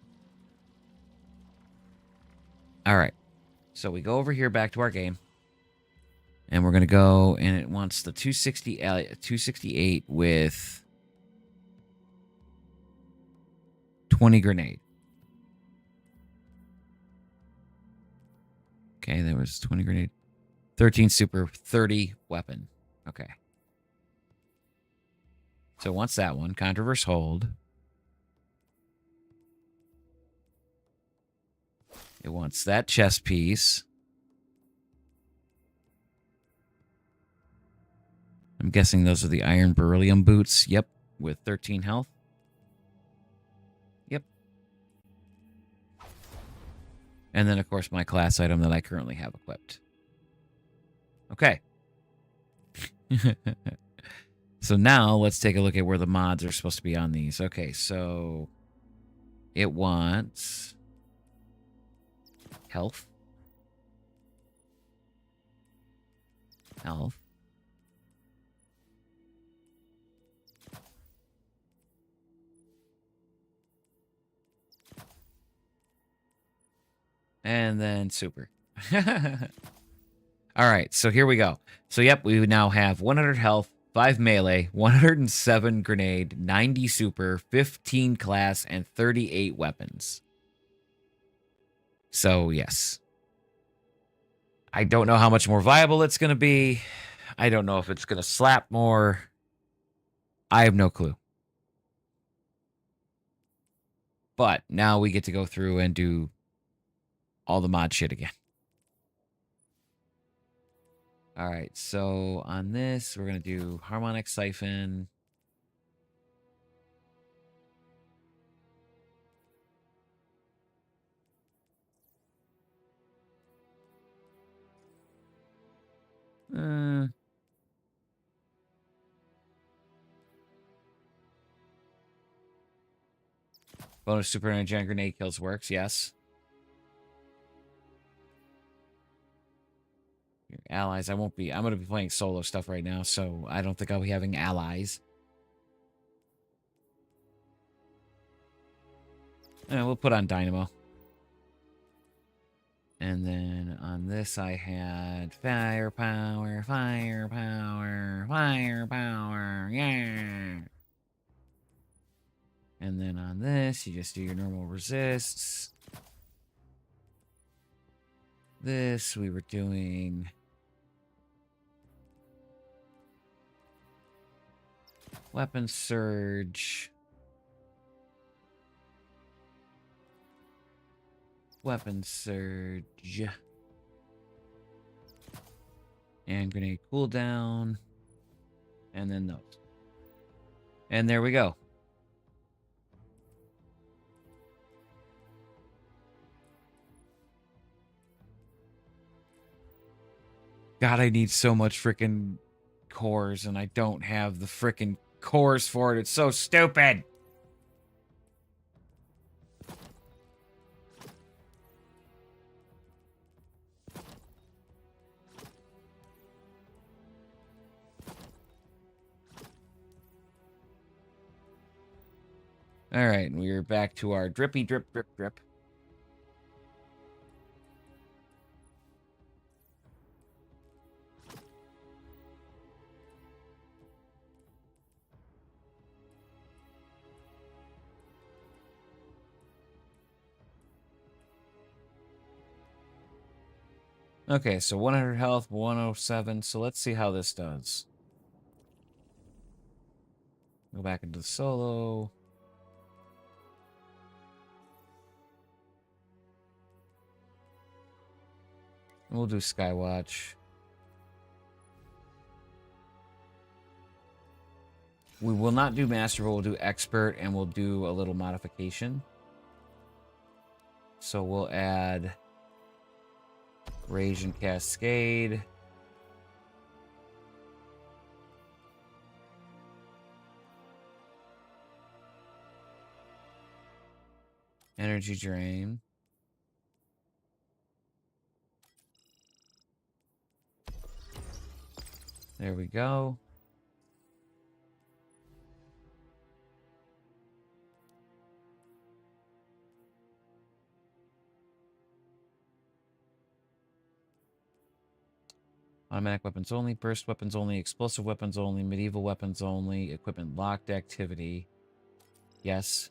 All right. So we go over here back to our game. And we're going to go, and it wants the 268 with 20 grenade. Okay, there was 20 grenade. 13 super, 30 weapon. Okay. So once that one, Controverse hold. It wants that chest piece. I'm guessing those are the iron beryllium boots. Yep, with 13 health. Yep. And then, of course, my class item that I currently have equipped. Okay. So now let's take a look at where the mods are supposed to be on these. Okay, so it wants health. Health. And then super. All right, so here we go. So, yep, we now have 100 health, 5 melee, 107 grenade, 90 super, 15 class, and 38 weapons. So, yes. I don't know how much more viable it's going to be. I don't know if it's going to slap more. I have no clue. But now we get to go through and do all the mod shit again. All right, so on this, we're going to do harmonic siphon. Bonus super energy grenade kills works, yes. Your allies, I'm going to be playing solo stuff right now, so I don't think I'll be having allies. We'll put on Dynamo. And then on this, I had firepower, firepower, firepower, yeah. And then on this, you just do your normal resists. This, we were doing weapon surge. Weapon surge. And grenade cooldown. And then those. And there we go. God, I need so much freaking cores, and I don't have the freaking cores for it. It's so stupid. All right, we're back to our drippy drip drip drip. Okay, so 100 health, 107. So let's see how this does. Go back into the solo. We'll do Skywatch. We will not do Master, but we'll do Expert, and we'll do a little modification. So we'll add Rage and Cascade. Energy drain. There we go. Automatic weapons only, burst weapons only, explosive weapons only, medieval weapons only, equipment locked activity. Yes.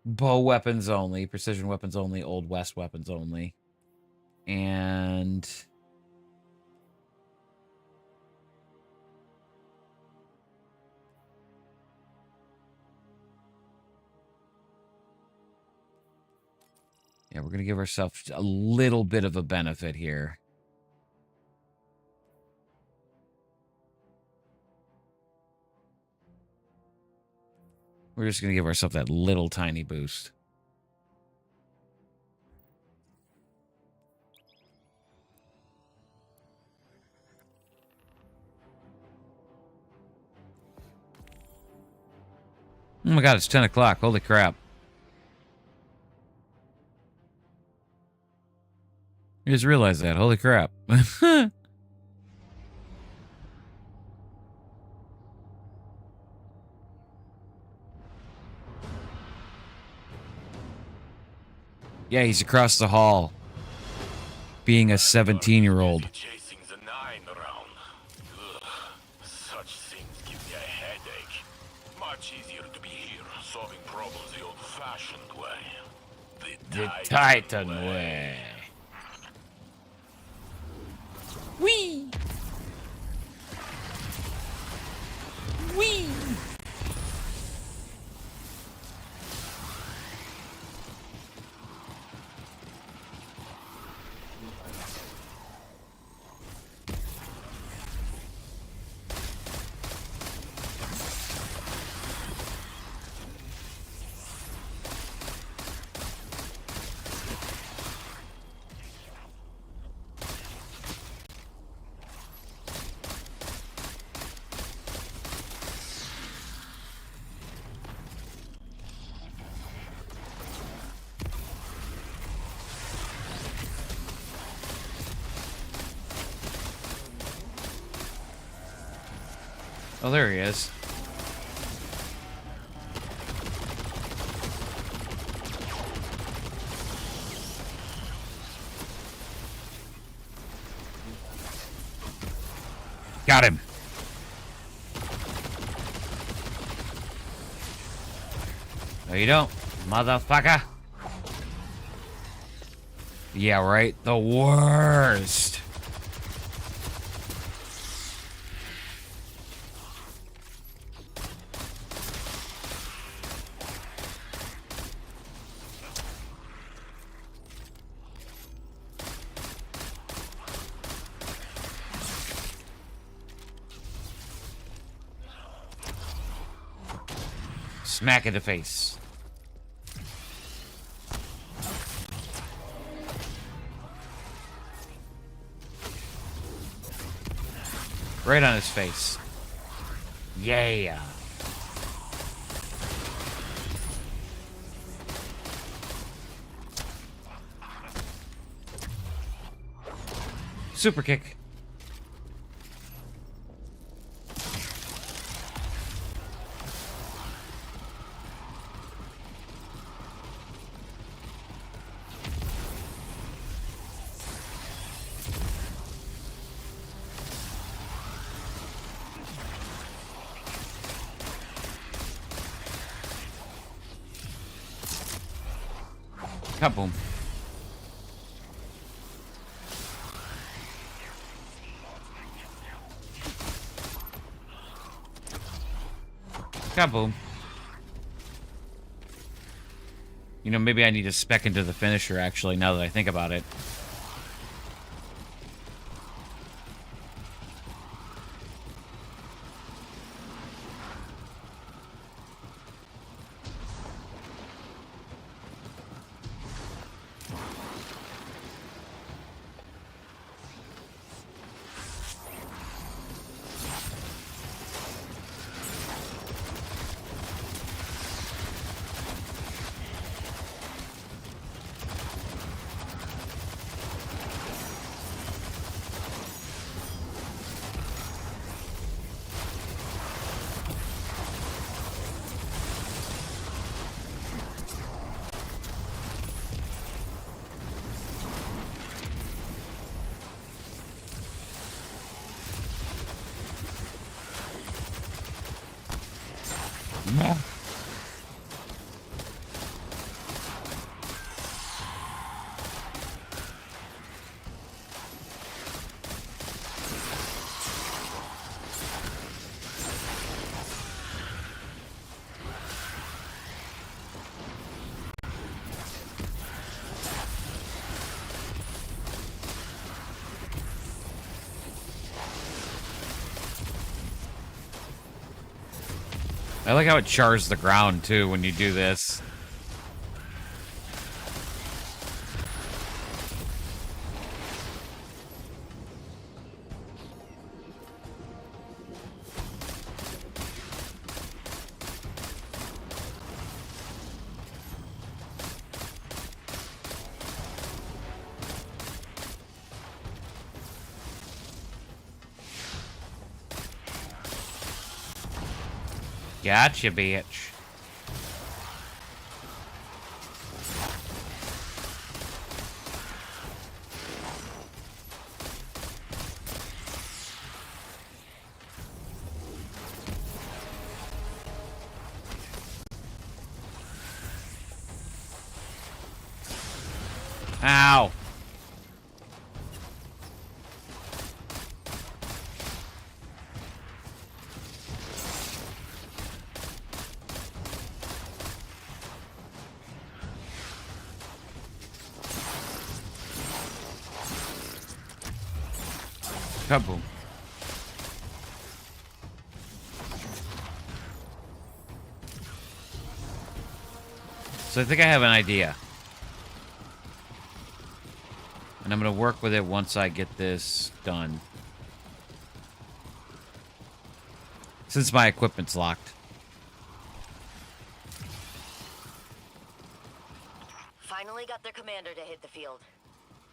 Bow weapons only, precision weapons only, Old West weapons only. And... yeah, we're going to give ourselves a little bit of a benefit here. We're just going to give ourselves that little tiny boost. Oh my god, it's 10 o'clock. Holy crap. You just realized that. Holy crap. Yeah, he's across the hall. Being a 17-year-old. Chasing the 9 around. Ugh, such things give me a headache. Much easier to be here, solving problems the old-fashioned way. The Titan way. Whee! Whee! Oh, there he is. Got him. No, you don't, motherfucker. Yeah, right? The worst. Smack in the face. Right on his face. Yeah. Super kick. Kaboom. Kaboom. You know, maybe I need to spec into the finisher, actually, now that I think about it. I like how it chars the ground, too, when you do this. Gotcha, bitch. Ow. Kaboom. So I think I have an idea. And I'm going to work with it once I get this done. Since my equipment's locked. Finally got their commander to hit the field.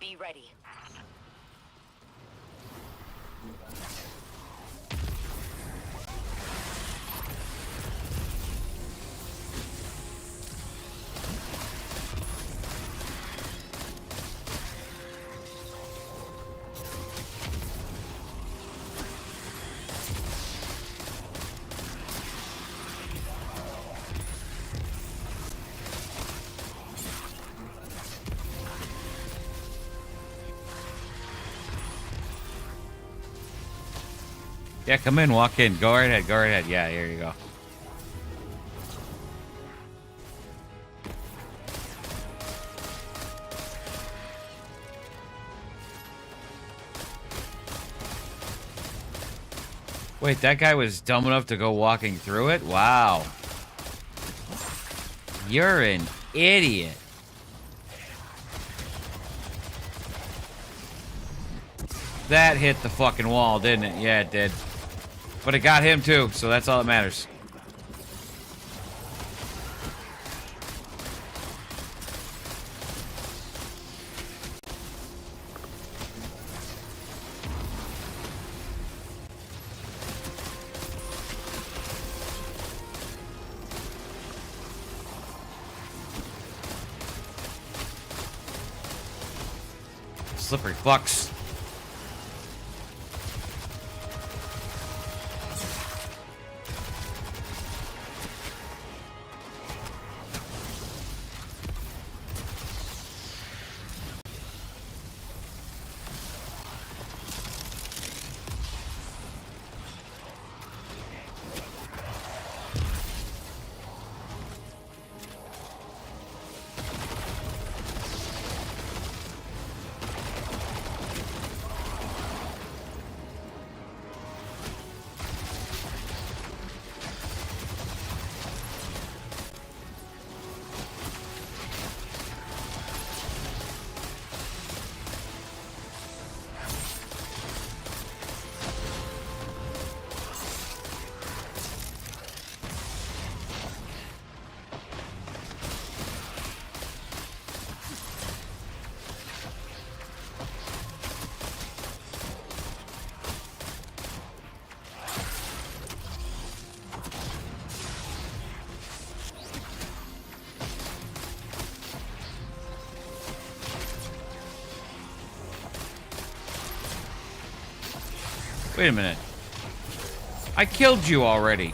Be ready. Yeah, come in, walk in. Go right ahead, go right ahead. Yeah, here you go. Wait, that guy was dumb enough to go walking through it? Wow. You're an idiot. That hit the fucking wall, didn't it? Yeah, it did. But it got him too, so that's all that matters. Slippery fucks. Wait a minute. I killed you already.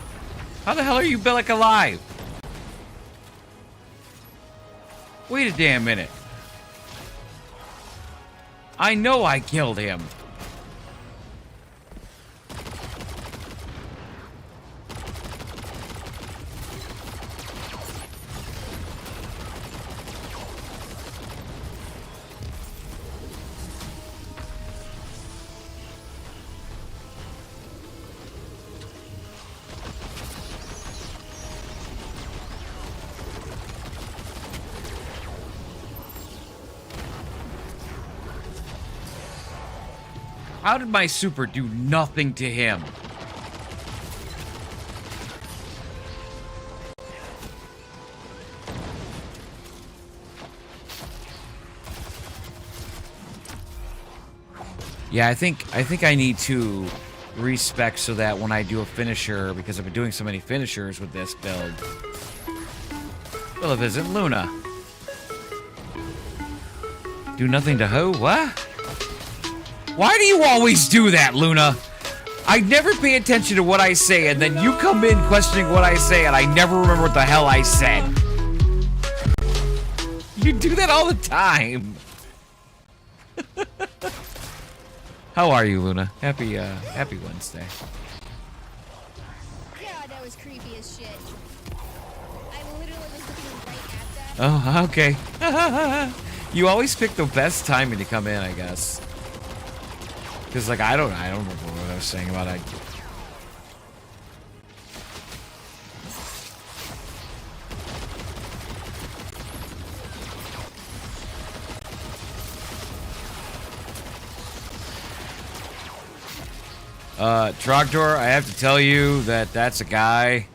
How the hell are you Bellic alive? Wait a damn minute. I know I killed him. How did my super do nothing to him? Yeah, I think I need to respec so that when I do a finisher, because I've been doing so many finishers with this build. We'll visit Luna. Do nothing to who? What? Why do you always do that, Luna? I never pay attention to what I say, and then you come in questioning what I say, and I never remember what the hell I said. You do that all the time. How are you, Luna? Happy Wednesday. God, that was creepy as shit. I literally was looking right at that. Oh, okay. You always pick the best timing to come in, I guess. Because, like, I don't remember what I was saying about it. Trogdor, I have to tell you that that's a guy.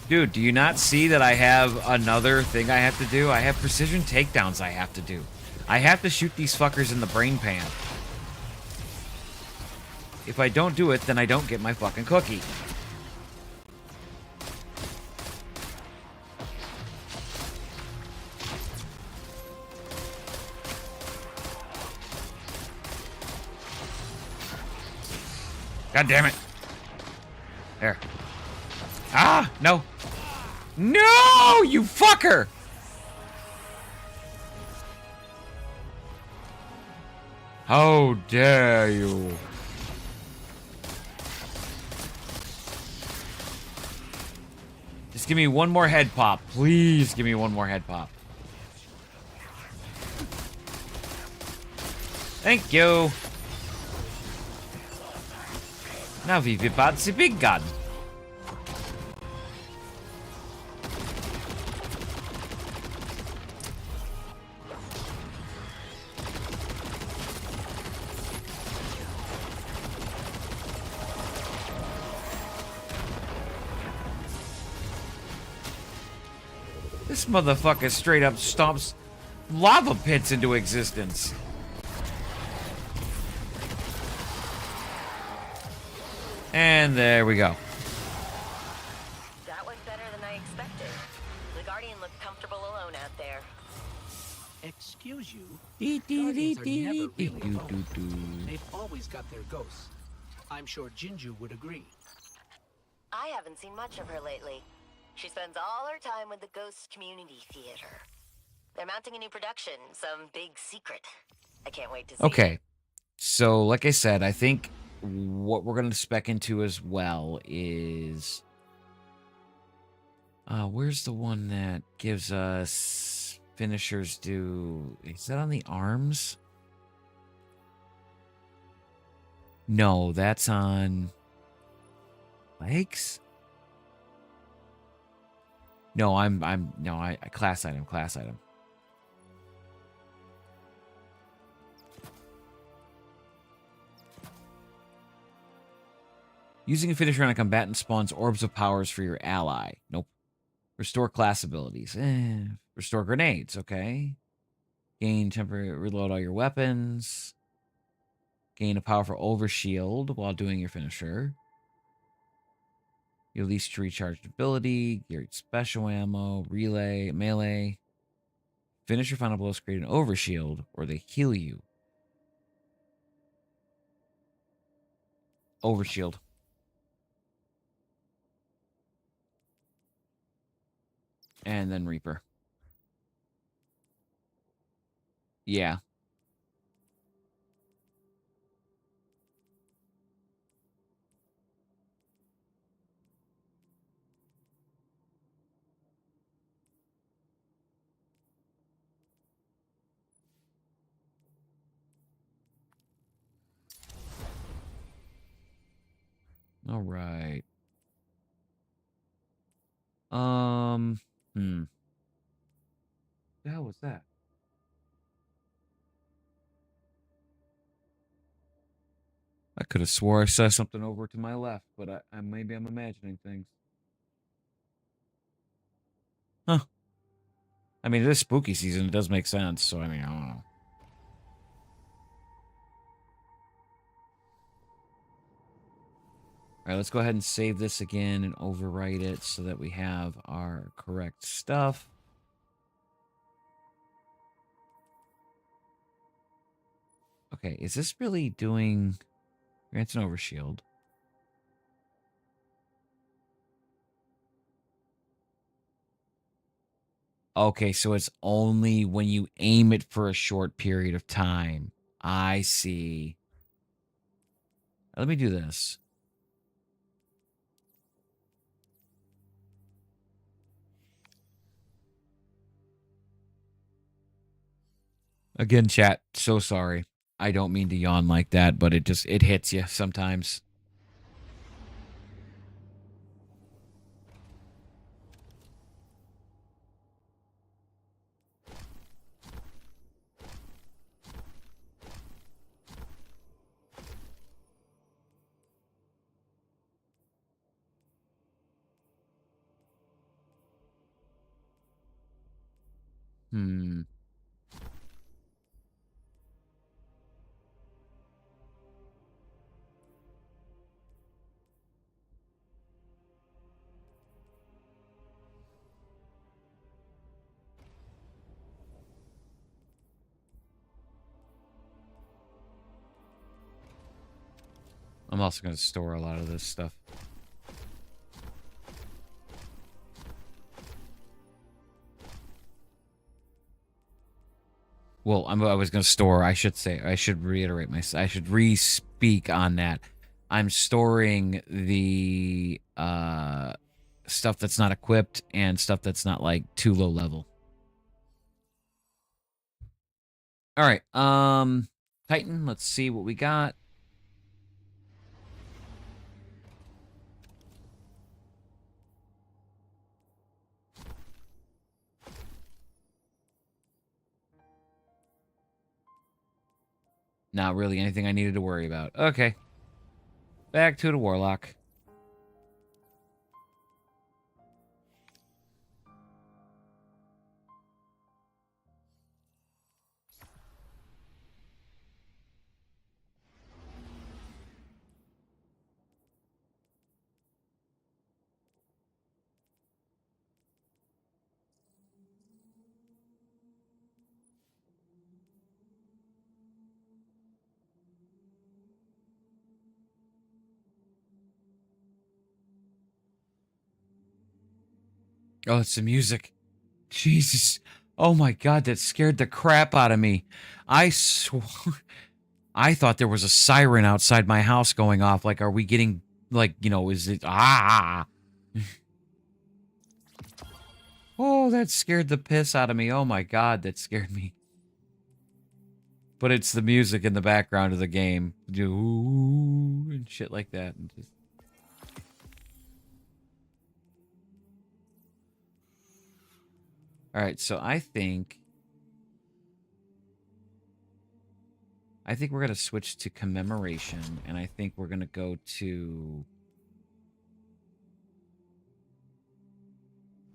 Dude, do you not see that I have another thing I have to do? I have precision takedowns I have to do. I have to shoot these fuckers in the brain pan. If I don't do it, then I don't get my fucking cookie. God damn it. There. Ah, no. No, you fucker! How dare you? Just give me one more head pop. Please give me one more head pop. Thank you. Now vive the big gun. This motherfucker straight up stomps lava pits into existence. And there we go. That was better than I expected. The Guardian looked comfortable alone out there. Excuse you? Guardians are never really alone. They've always got their ghosts. I'm sure Jinju would agree. I haven't seen much of her lately. She spends all her time with the Ghost Community Theater. They're mounting a new production, some big secret. I can't wait to see. Okay. So, like I said, I think what we're going to spec into as well is... where's the one that gives us finishers do... Is that on the arms? No, that's on... legs? No, I class item. Using a finisher on a combatant spawns orbs of powers for your ally. Nope. Restore class abilities. Restore grenades. Okay. Gain temporary reload all your weapons. Gain a powerful overshield while doing your finisher. You release recharged ability, geared special ammo, relay, melee. Finish your final blows, create an overshield, or they heal you. Overshield. And then Reaper. Yeah. All right. Hmm. The hell was that? I could have swore I saw something over to my left, but I maybe I'm imagining things. Huh. I mean, it is spooky season. It does make sense. So, I mean, I don't know. All right, let's go ahead and save this again and overwrite it so that we have our correct stuff. Okay, is this really doing... Grants an overshield. Okay, so it's only when you aim it for a short period of time. I see. Let me do this. Again, chat, so sorry. I don't mean to yawn like that, but it hits you sometimes. Hmm. I'm also going to store a lot of this stuff. Well, I was going to store, I should reiterate I should re-speak on that. I'm storing the stuff that's not equipped and stuff that's not like too low level. All right, Titan, let's see what we got. Not really anything I needed to worry about. Okay. Back to the Warlock. Oh, it's the music. Jesus. Oh my god, that scared the crap out of me. I swore... I thought there was a siren outside my house going off. Like, are we getting... Like, you know, is it... Ah! Oh, that scared the piss out of me. Oh my god, that scared me. But it's the music in the background of the game. Ooh, and shit like that. And just... Alright, so I think we're going to switch to commemoration, and I think we're going to go to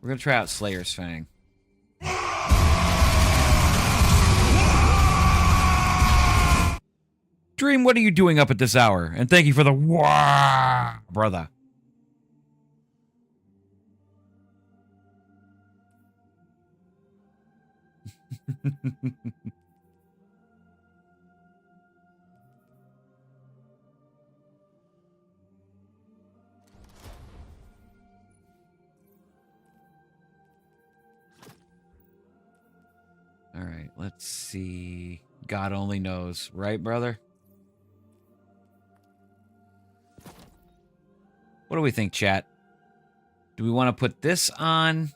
We're gonna try out Slayer's Fang. Dream, what are you doing up at this hour? And thank you for the wah, brother. All right, let's see. God only knows, right, brother? What do we think, chat? Do we want to put this on?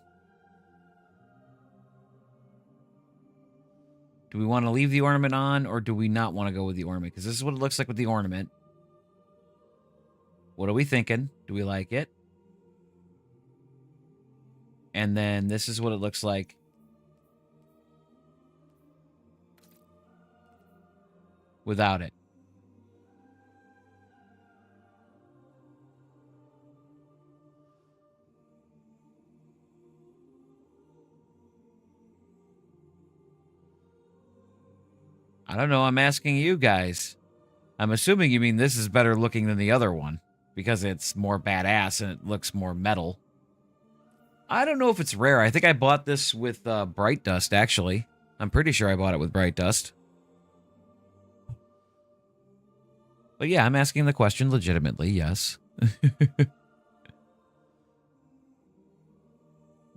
Do we want to leave the ornament on, or do we not want to go with the ornament? Because this is what it looks like with the ornament. What are we thinking? Do we like it? And then this is what it looks like. Without it. I don't know. I'm asking you guys. I'm assuming you mean this is better looking than the other one because it's more badass and it looks more metal. I don't know if it's rare. I think I bought this with Bright Dust, actually. I'm pretty sure I bought it with Bright Dust. But yeah, I'm asking the question legitimately, yes.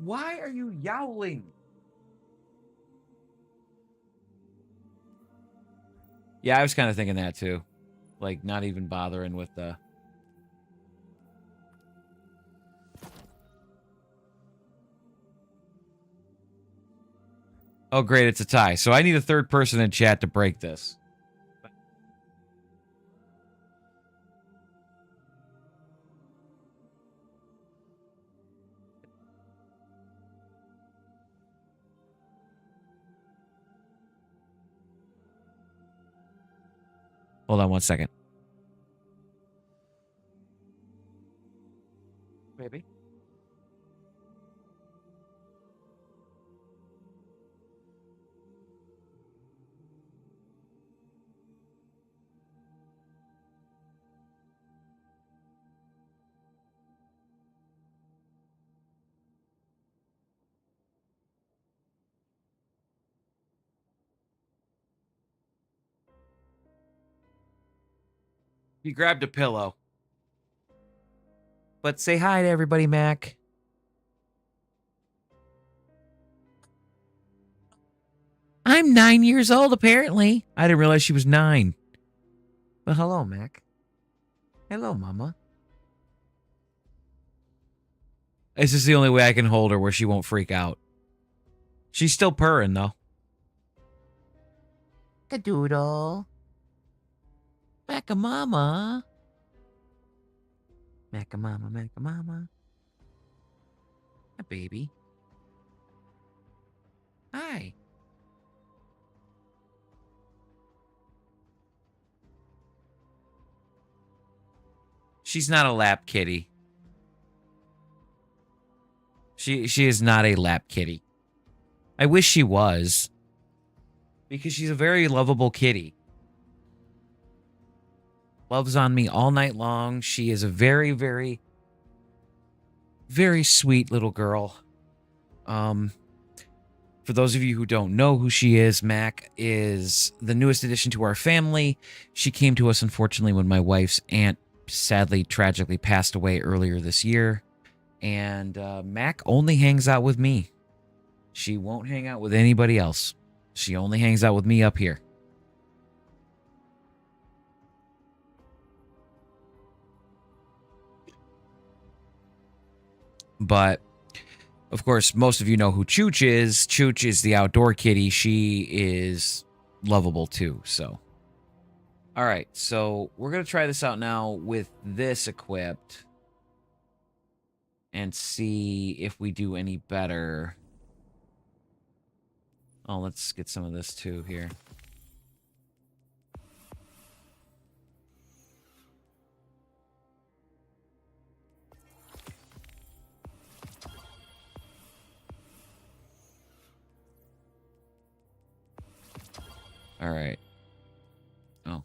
Why are you yowling? Yeah, I was kind of thinking that too. Like, not even bothering with the... Oh, great, it's a tie. So I need a third person in chat to break this. Hold on one second. Maybe. He grabbed a pillow. But say hi to everybody, Mac. I'm 9 years old, apparently. I didn't realize she was 9. Well, hello, Mac. Hello, Mama. This is the only way I can hold her where she won't freak out. She's still purring, though. Cadoodle. Mac-a-mama. Mac-a-mama, Mac-a-mama. A baby. Hi. She's not a lap kitty. She is not a lap kitty. I wish she was. Because she's a very lovable kitty. Loves on me all night long. She is a very, very, very sweet little girl. For those of you who don't know who she is, Mac is the newest addition to our family. She came to us, unfortunately, when my wife's aunt sadly, tragically passed away earlier this year. And Mac only hangs out with me. She won't hang out with anybody else. She only hangs out with me up here. But, of course, most of you know who Chooch is. Chooch is the outdoor kitty. She is lovable too, so. All right, so we're going to try this out now with this equipped and see if we do any better. Oh, let's get some of this too here. All right. Oh.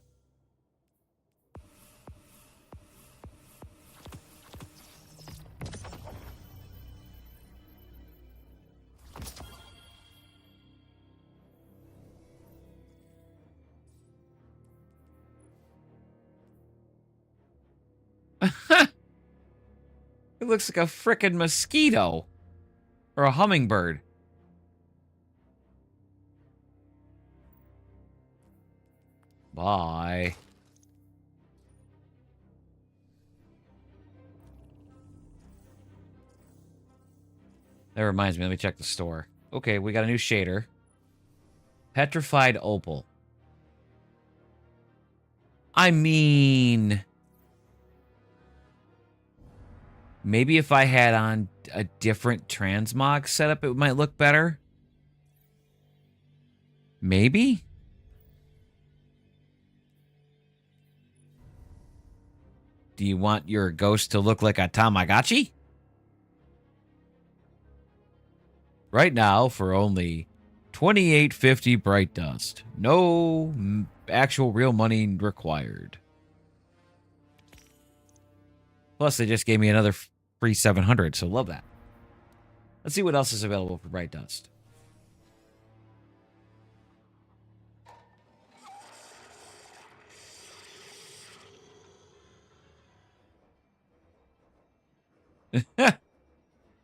It looks like a frickin' mosquito. Or a hummingbird. Bye. That reminds me, let me check the store. Okay, we got a new shader. Petrified opal. I mean... maybe if I had on a different transmog setup, it might look better. Maybe? Do you want your ghost to look like a Tamagotchi? Right now, for only $28.50 Bright Dust. No actual real money required. Plus, they just gave me another free 700, so love that. Let's see what else is available for Bright Dust.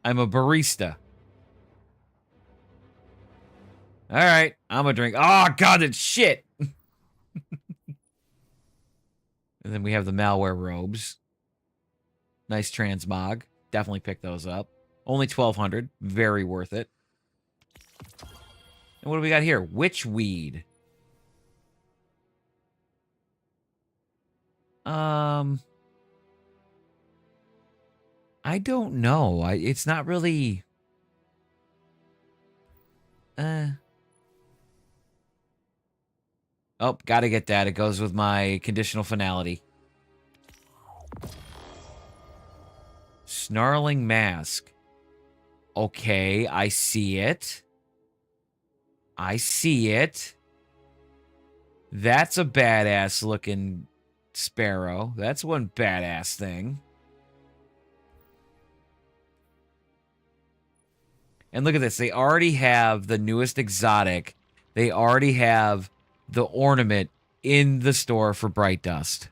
I'm a barista. All right, I'm a drink. Oh, God, it's shit. And then we have the malware robes. Nice transmog. Definitely pick those up. Only 1,200. Very worth it. And what do we got here? Witchweed. I don't know. It's not really... Oh, gotta get that. It goes with my conditional finality. Snarling Mask. Okay, I see it. I see it. That's a badass looking sparrow. That's one badass thing. And look at this. They already have the newest exotic. They already have the ornament in the store for Bright Dust.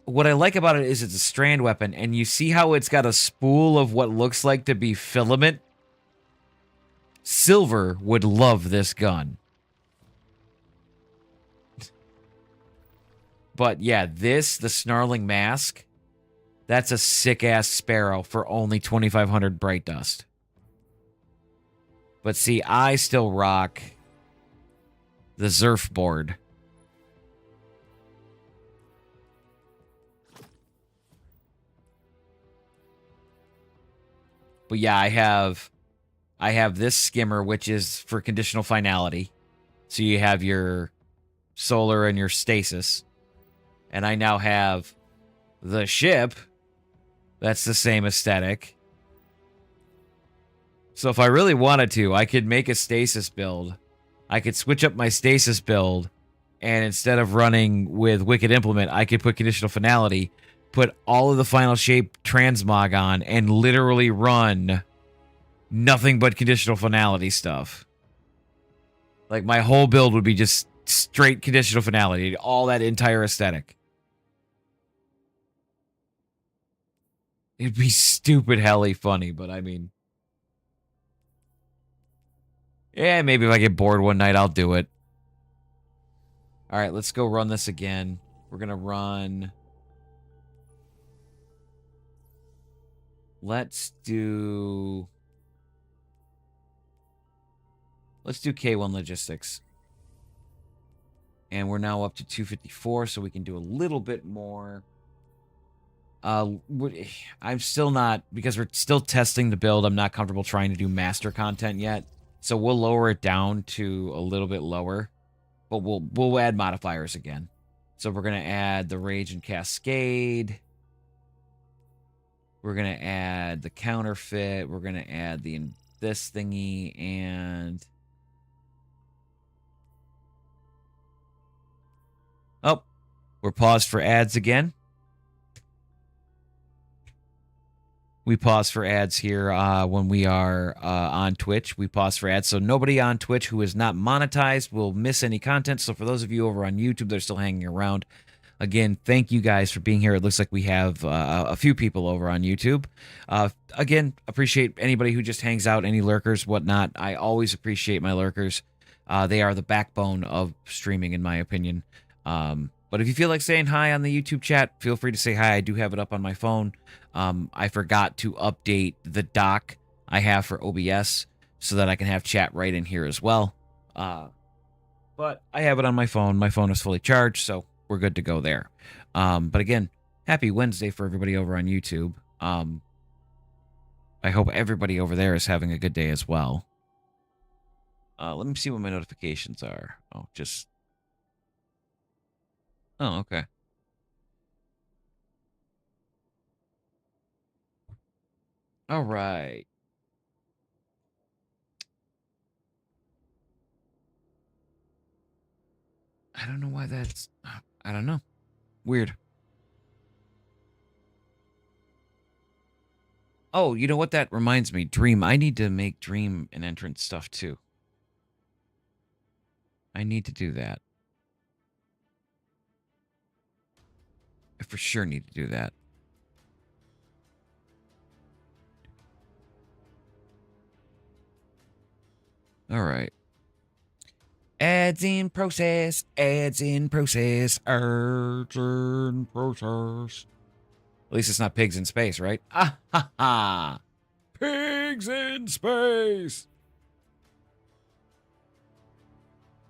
What I like about it is it's a strand weapon, and you see how it's got a spool of what looks like to be filament? Silver would love this gun. But yeah, the Snarling Mask, that's a sick-ass sparrow for only 2,500 Bright Dust. But see, I still rock the Zerf board. But yeah, I have this skimmer, which is for conditional finality. So you have your solar and your stasis. And I now have the ship. That's the same aesthetic. So if I really wanted to, I could make a stasis build. I could switch up my stasis build. And instead of running with Wicked Implement, I could put conditional finality, put all of the final shape transmog on, and literally run nothing but conditional finality stuff. Like, my whole build would be just straight conditional finality, all that entire aesthetic. It'd be stupid helly funny, but I mean... yeah, maybe if I get bored one night, I'll do it. Alright, let's go run this again. We're gonna run... Let's do K1 Logistics. And we're now up to 254, so we can do a little bit more. I'm still not, because we're still testing the build, I'm not comfortable trying to do master content yet. So we'll lower it down to a little bit lower. But we'll add modifiers again. So we're going to add the Rage and Cascade. We're going to add the Counterfeit. We're going to add the this thingy and... Oh, we're paused for ads again. We pause for ads here when we are on Twitch. We pause for ads. So nobody on Twitch who is not monetized will miss any content. So for those of you over on YouTube that are still hanging around, again, thank you guys for being here. It looks like we have a few people over on YouTube. Again, appreciate anybody who just hangs out, any lurkers, whatnot. I always appreciate my lurkers. They are the backbone of streaming, in my opinion. But if you feel like saying hi on the YouTube chat, feel free to say hi. I do have it up on my phone. I forgot to update the dock I have for OBS so that I can have chat right in here as well. But I have it on my phone. My phone is fully charged, so we're good to go there. But again, happy Wednesday for everybody over on YouTube. I hope everybody over there is having a good day as well. Let me see what my notifications are. Oh, just... Oh, okay. All right. I don't know why that's... I don't know. Weird. Oh, you know what? That reminds me. Dream. I need to make Dream an entrance stuff too. I need to do that. I for sure need to do that. All right. Ads in process. Ads in process. Ads in process. At least it's not pigs in space, right? Ah ha ha. Pigs in space.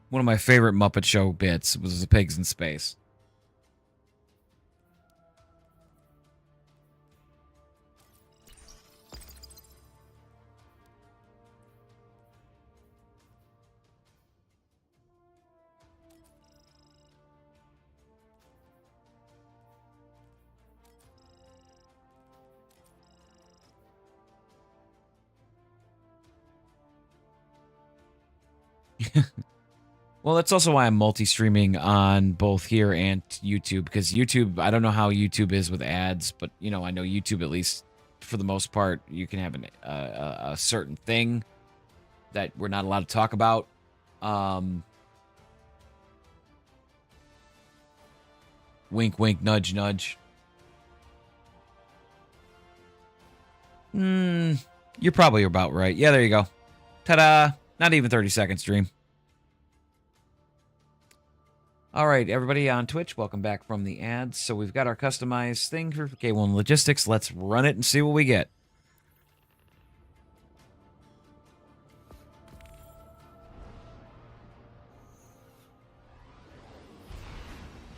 One of my favorite Muppet Show bits was the pigs in space. Well, that's also why I'm multi-streaming on both here and YouTube, because YouTube, I don't know how YouTube is with ads, but, you know, I know YouTube, at least for the most part, you can have a certain thing that we're not allowed to talk about. Wink, wink, nudge, nudge. You're probably about right. Yeah, there you go. Ta-da! Not even 30 seconds, Dream. All right, everybody on Twitch, welcome back from the ads. So we've got our customized thing for K1 Logistics. Let's run it and see what we get.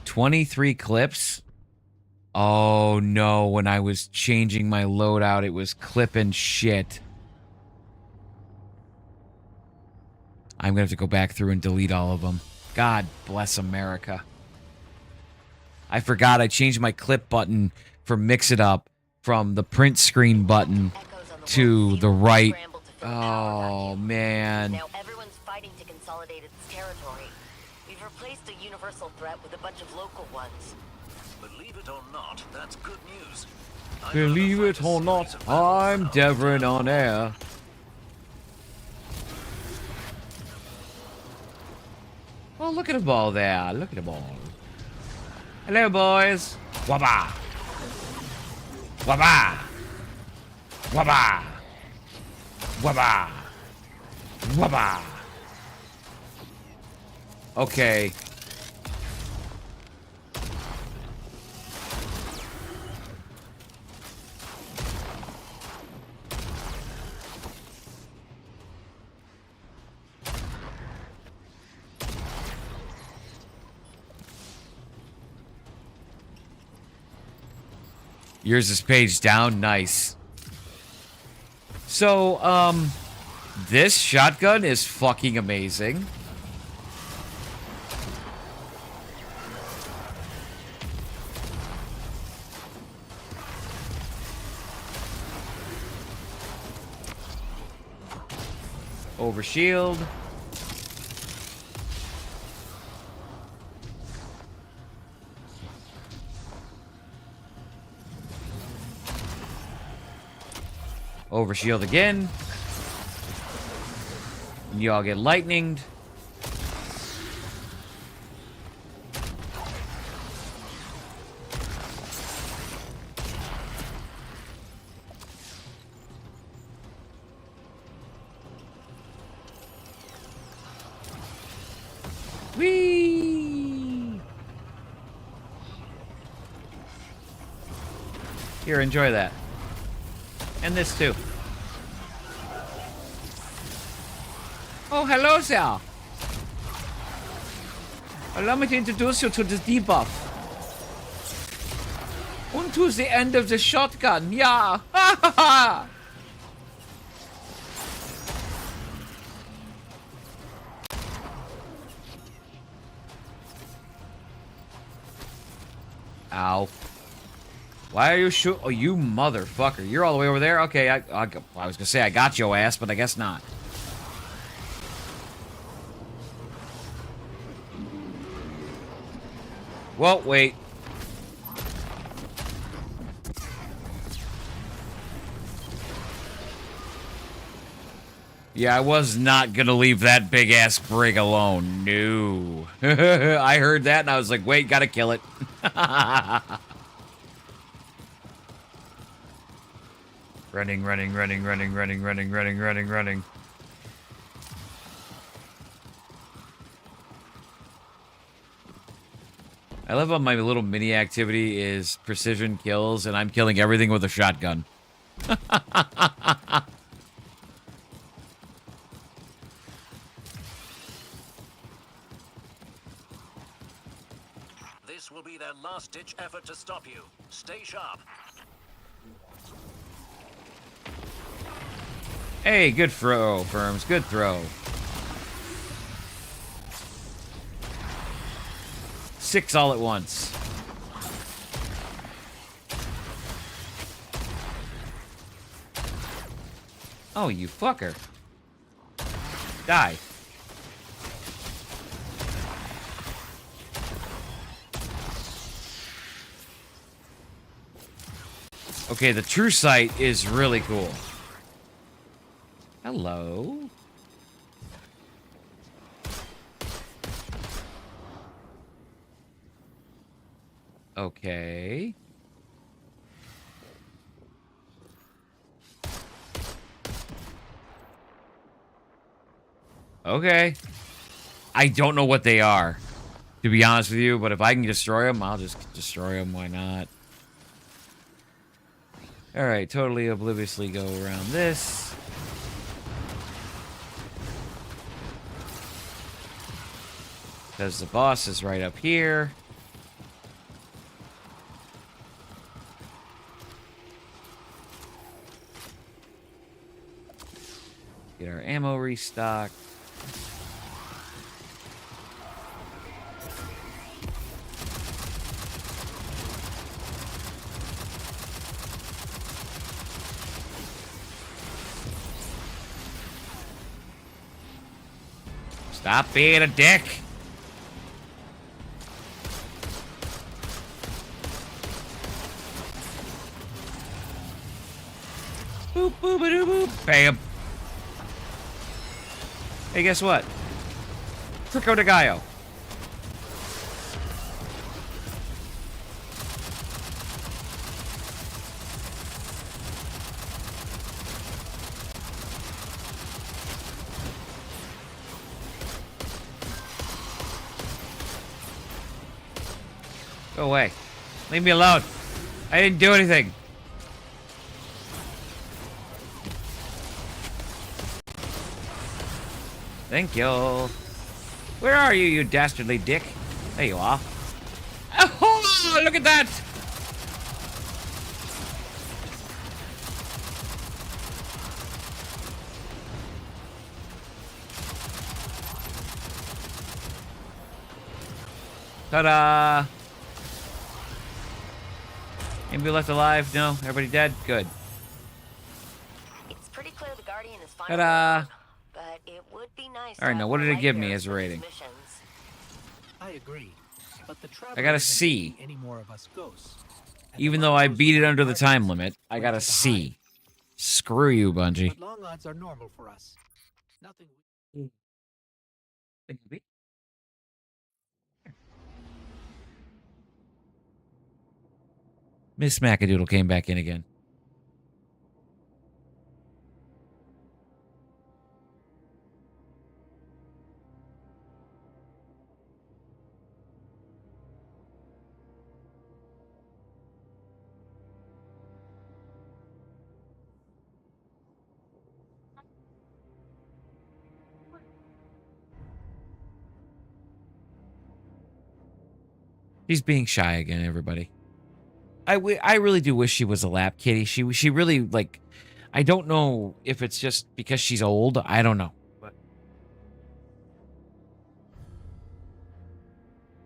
$23 clips. Oh no, when I was changing my loadout, it was clipping shit. I'm gonna have to go back through and delete all of them. God bless America. I forgot I changed my clip button for Mix It Up from the print screen button to the right. Oh, man. Now everyone's fighting to consolidate its territory. We've replaced a universal threat with a bunch of local ones. Believe it or not, that's good news. Believe it or not, I'm Devrin on air. Oh, look at the ball there. Look at the ball. Hello, boys. Wabba. Wabba. Wabba. Wabba. Wabba. Okay. Yours is page down. Nice. So, this shotgun is fucking amazing. Over shield. Over shield again. And you all get lightninged. Whee! Here, enjoy that. And this too. Oh, hello there. Allow me to introduce you to the debuff. And to the end of the shotgun, yeah. Ha ha ha! Ow. Why are you Oh, you motherfucker. You're all the way over there? Okay, I was gonna say I got your ass, but I guess not. Well, wait. Yeah, I was not gonna leave that big-ass brig alone. No. I heard that and I was like, wait, gotta kill it. Running. I love how my little mini activity is precision kills, and I'm killing everything with a shotgun. This will be their last-ditch effort to stop you. Stay sharp. Hey, good throw, Firms. Good throw. 6 all at once. Oh, you fucker. Die. Okay, the true sight is really cool. Hello. Okay. Okay. I don't know what they are, to be honest with you, but if I can destroy them, I'll just destroy them. Why not? Alright, totally obliviously go around this. Because the boss is right up here. Get our ammo restocked. Stop being a dick. Boop, boop, boop, boop. Bam. Hey, guess what? Trico de Gallo. Go away. Leave me alone. I didn't do anything. Thank you. Where are you, you dastardly dick? There you are. Oh, look at that! Ta-da! Anybody left alive? No? Everybody dead? Good. It's pretty clear the Guardian is finally Ta-da! gone, but it nice. All right, to now have what the did it light give me bearers as a for these rating? missions. I agree. But the I got a Traveler isn't C. taking any more of us ghosts. And Even the though I Mongols beat it and under the Guardians time limit, I went got a to the C. hive. Screw you, Bungie. But long odds are normal for us. Nothing. Miss Smackadoodle came back in again. She's being shy again, everybody. I really do wish she was a lap kitty. She really, like, I don't know if it's just because she's old. I don't know. But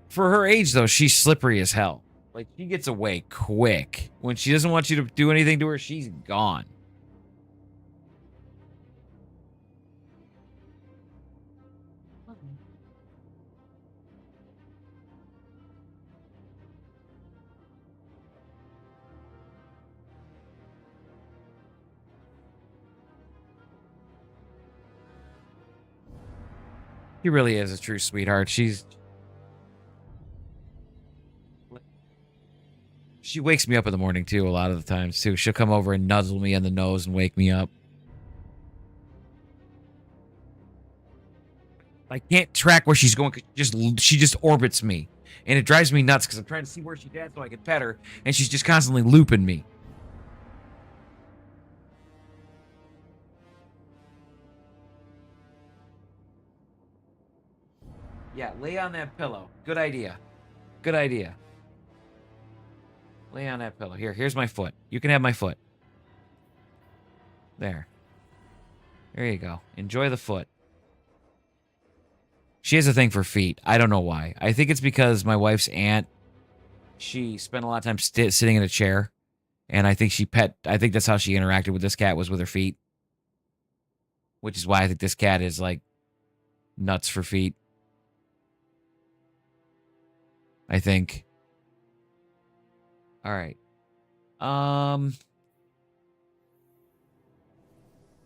for her age, though, she's slippery as hell. Like, she gets away quick. When she doesn't want you to do anything to her, she's gone. She really is a true sweetheart. She wakes me up in the morning, too, a lot of the times, too. She'll come over and nuzzle me on the nose and wake me up. I can't track where she's going. 'Cause she just orbits me. And it drives me nuts because I'm trying to see where she's at so I can pet her. And she's just constantly looping me. Yeah, lay on that pillow. Good idea. Good idea. Lay on that pillow. Here's my foot. You can have my foot. There. There you go. Enjoy the foot. She has a thing for feet. I don't know why. I think it's because my wife's aunt, she spent a lot of time sitting in a chair. And I think I think that's how she interacted with this cat, was with her feet. Which is why I think this cat is, like, nuts for feet. I think. All right.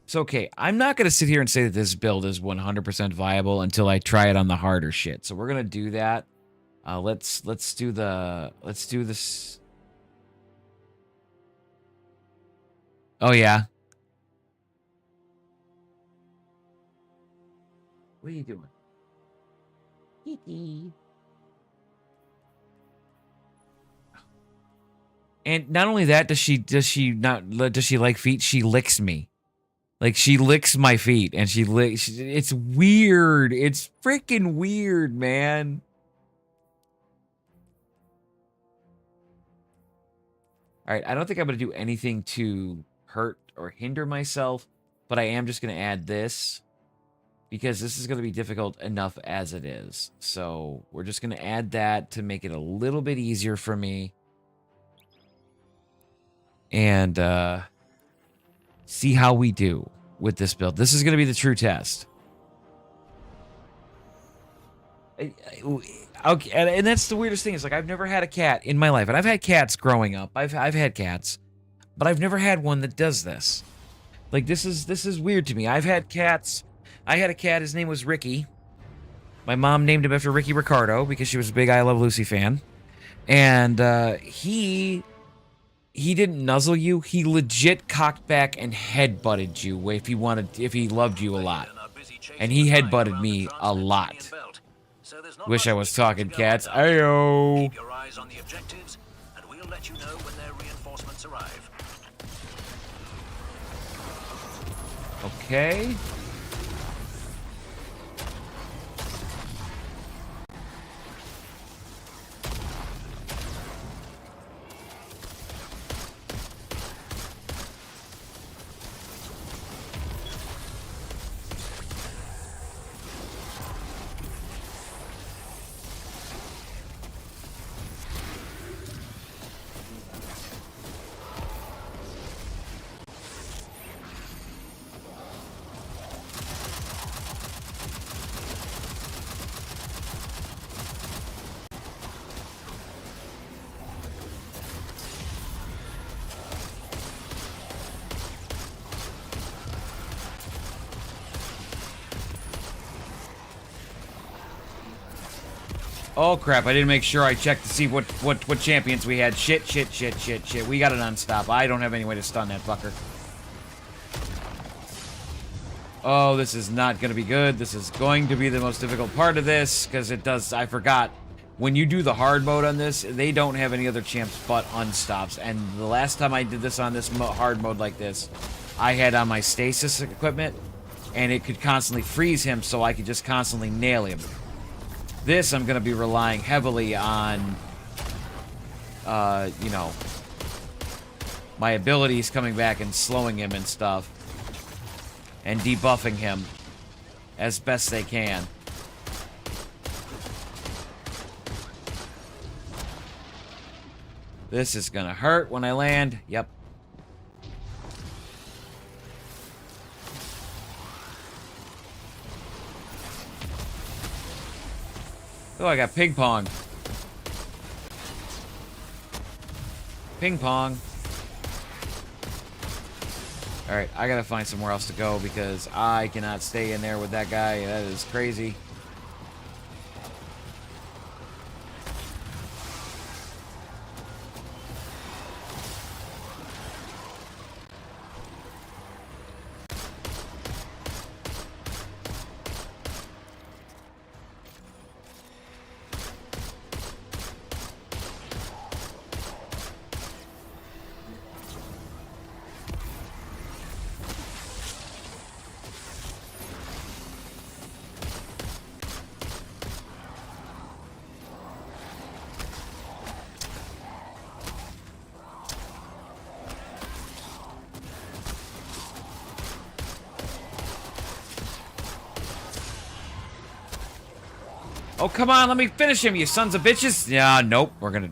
So, okay, I'm not going to sit here and say that this build is 100% viable until I try it on the harder shit. So we're going to do that. Let's do this. Oh, yeah. What are you doing? Kitty. And not only that, does she like feet? She licks me. Like, she licks my feet, and it's weird. It's freaking weird, man. All right, I don't think I'm going to do anything to hurt or hinder myself, but I am just going to add this because this is going to be difficult enough as it is. So we're just going to add that to make it a little bit easier for me. And see how we do with this build. This is going to be the true test. Okay, and that's the weirdest thing. Is like, I've never had a cat in my life, and I've had cats growing up. I've had cats, but I've never had one that does this. Like, this is weird to me. I've had cats. I had a cat. His name was Ricky. My mom named him after Ricky Ricardo because she was a big I Love Lucy fan, and he didn't nuzzle you. He legit cocked back and headbutted you if he loved you a lot. And he headbutted me a lot. Wish I was talking cats. Ayo. Keep your eyes on the objectives, and we'll let you know when their reinforcements arrive. Okay. Oh crap, I didn't make sure I checked to see what champions we had. Shit. We got an unstop. I don't have any way to stun that fucker. Oh, this is not going to be good. This is going to be the most difficult part of this, because it does, I forgot. When you do the hard mode on this, they don't have any other champs but unstops. And the last time I did this on this hard mode like this, I had on my stasis equipment, and it could constantly freeze him, so I could just constantly nail him. This, I'm going to be relying heavily on, you know, my abilities coming back and slowing him and stuff. And debuffing him as best they can. This is gonna hurt when I land. Yep. Oh, I got ping pong. Ping pong. Alright, I gotta find somewhere else to go because I cannot stay in there with that guy. That is crazy. Oh, come on, let me finish him, you sons of bitches. Yeah, nope, we're gonna...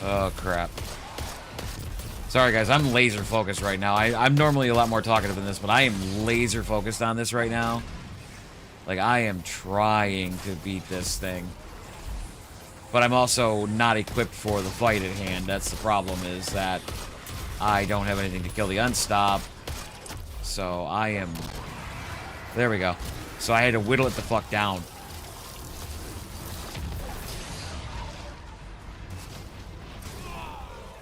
Oh, crap. Sorry, guys. I'm laser focused right now. I'm normally a lot more talkative than this, but I am laser focused on this right now. Like, I am trying to beat this thing. But I'm also not equipped for the fight at hand. That's the problem, is that I don't have anything to kill the unstop. So I am... There we go. So I had to whittle it the fuck down.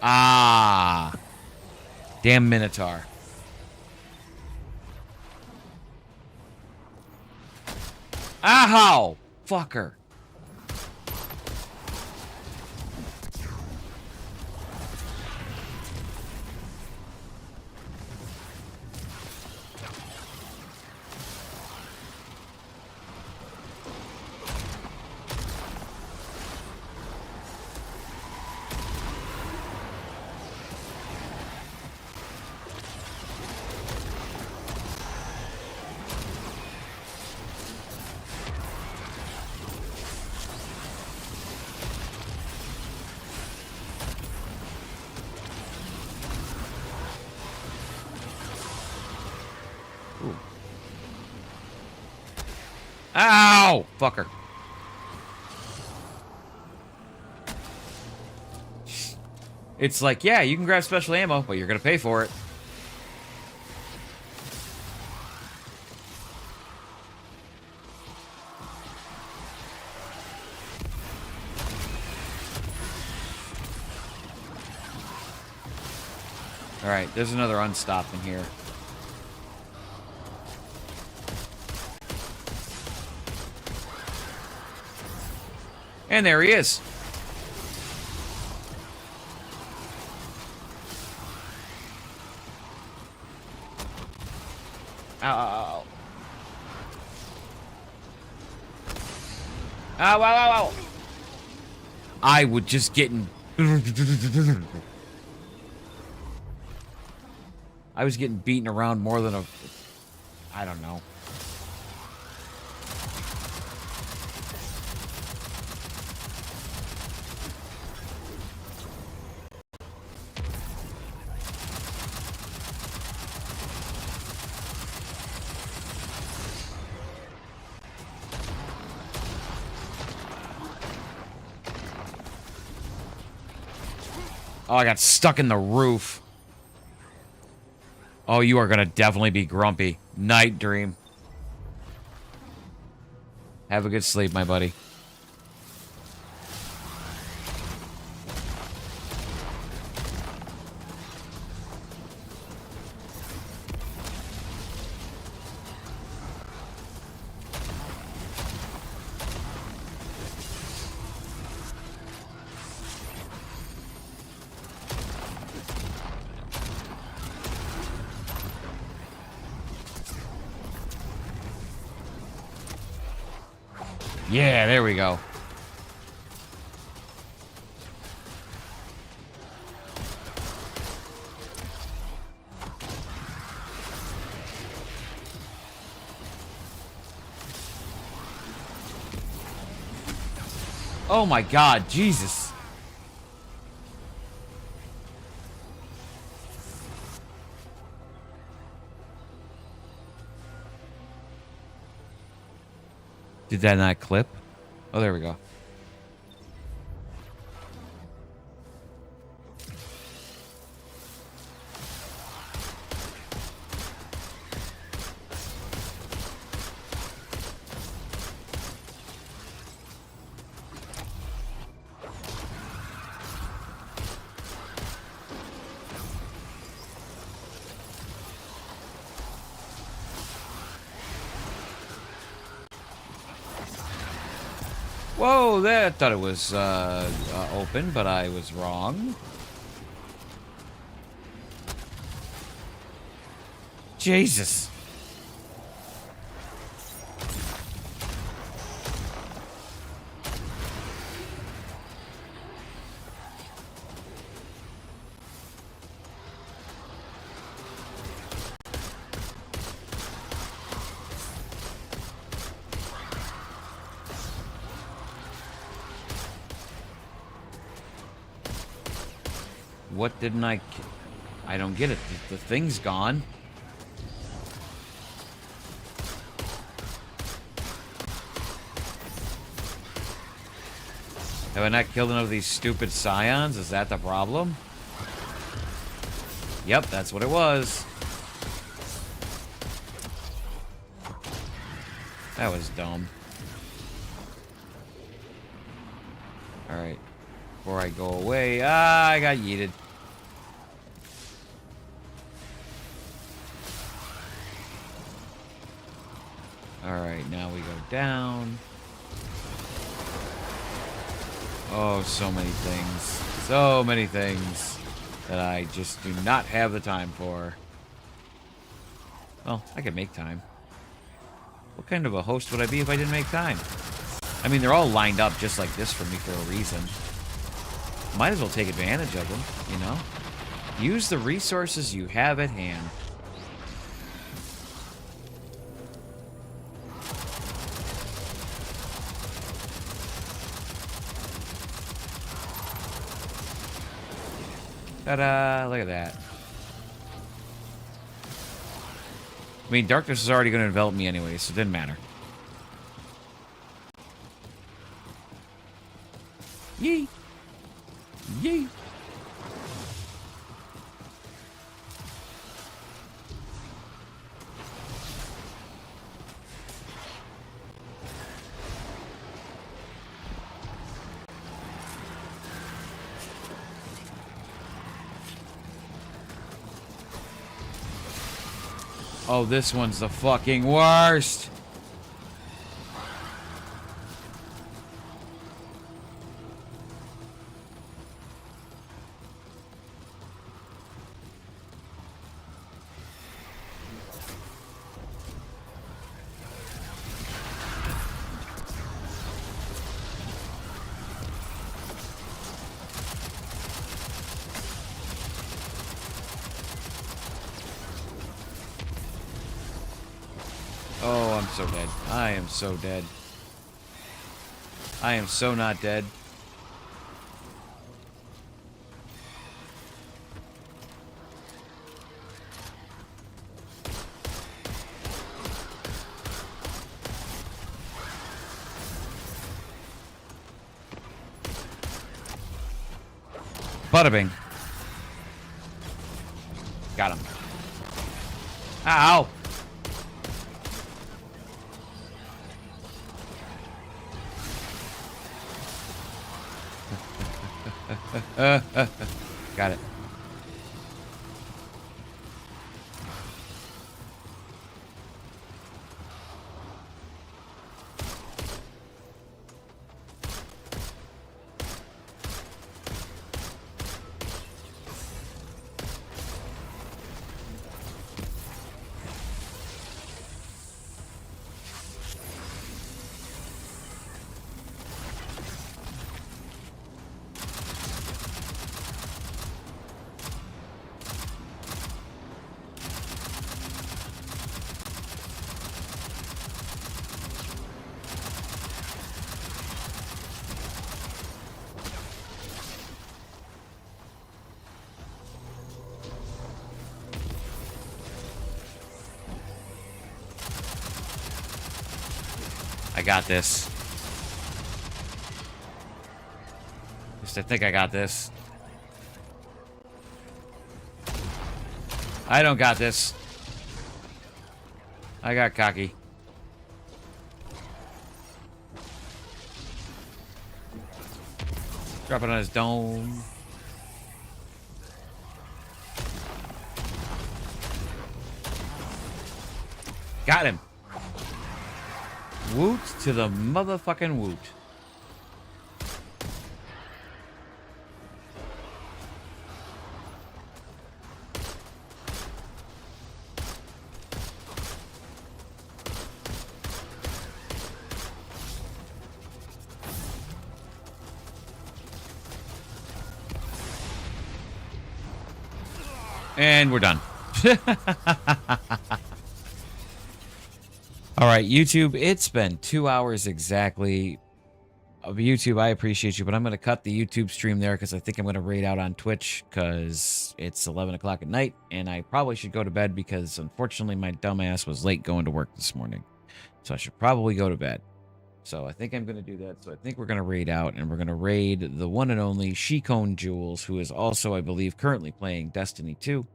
Ah. Damn Minotaur. Ow! Fucker. Ow! Fucker. It's like, yeah, you can grab special ammo, but you're gonna pay for it. Alright, there's another unstop in here. And there he is. Ow, ow, ow. Ow, ow, ow, ow. I would just getting. I was getting beaten around more than a. I don't know. Oh, I got stuck in the roof. Oh, you are gonna definitely be grumpy. Night dream. Have a good sleep, my buddy. Yeah, there we go. Oh my God, Jesus. Did that not clip? Oh, there we go. Whoa, there! I thought it was open, but I was wrong. Jesus. What didn't I don't get it. The thing's gone. Have I not killed enough of these stupid scions? Is that the problem? Yep, that's what it was. That was dumb. Alright. Before I go away. Ah, I got yeeted. Alright, now we go down. Oh, so many things. So many things that I just do not have the time for. Well, I could make time. What kind of a host would I be if I didn't make time? I mean, they're all lined up just like this for me for a reason. Might as well take advantage of them, you know? Use the resources you have at hand. Ta-da! Look at that. I mean, darkness is already going to envelop me anyway, so it didn't matter. Yee! Yee! Oh, this one's the fucking worst. Oh, I'm so dead. I am so dead. I am so not dead. Bada bing. Got him. Ow! Got it. I got this. At least I think I got this. I don't got this. I got cocky. Drop it on his dome. Got him. Woot to the motherfucking woot. And we're done. All right, YouTube, it's been 2 hours exactly of YouTube. I appreciate you, but I'm going to cut the YouTube stream there because I think I'm going to raid out on Twitch because it's 11 o'clock at night, and I probably should go to bed because, unfortunately, my dumbass was late going to work this morning. So I should probably go to bed. So I think I'm going to do that. So I think we're going to raid out, and we're going to raid the one and only Shikone Jules, who is also, I believe, currently playing Destiny 2.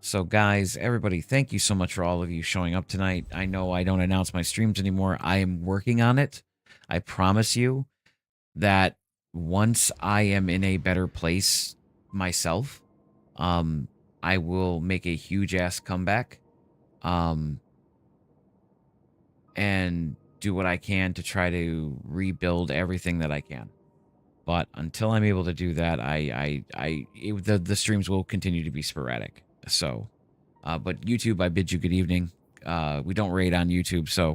So guys, everybody, thank you so much for all of you showing up tonight. I know I don't announce my streams anymore. I am working on it. I promise you that once I am in a better place myself, I will make a huge ass comeback. And do what I can to try to rebuild everything that I can. But until I'm able to do that, the streams will continue to be sporadic. So, but YouTube, I bid you good evening. We don't raid on YouTube, so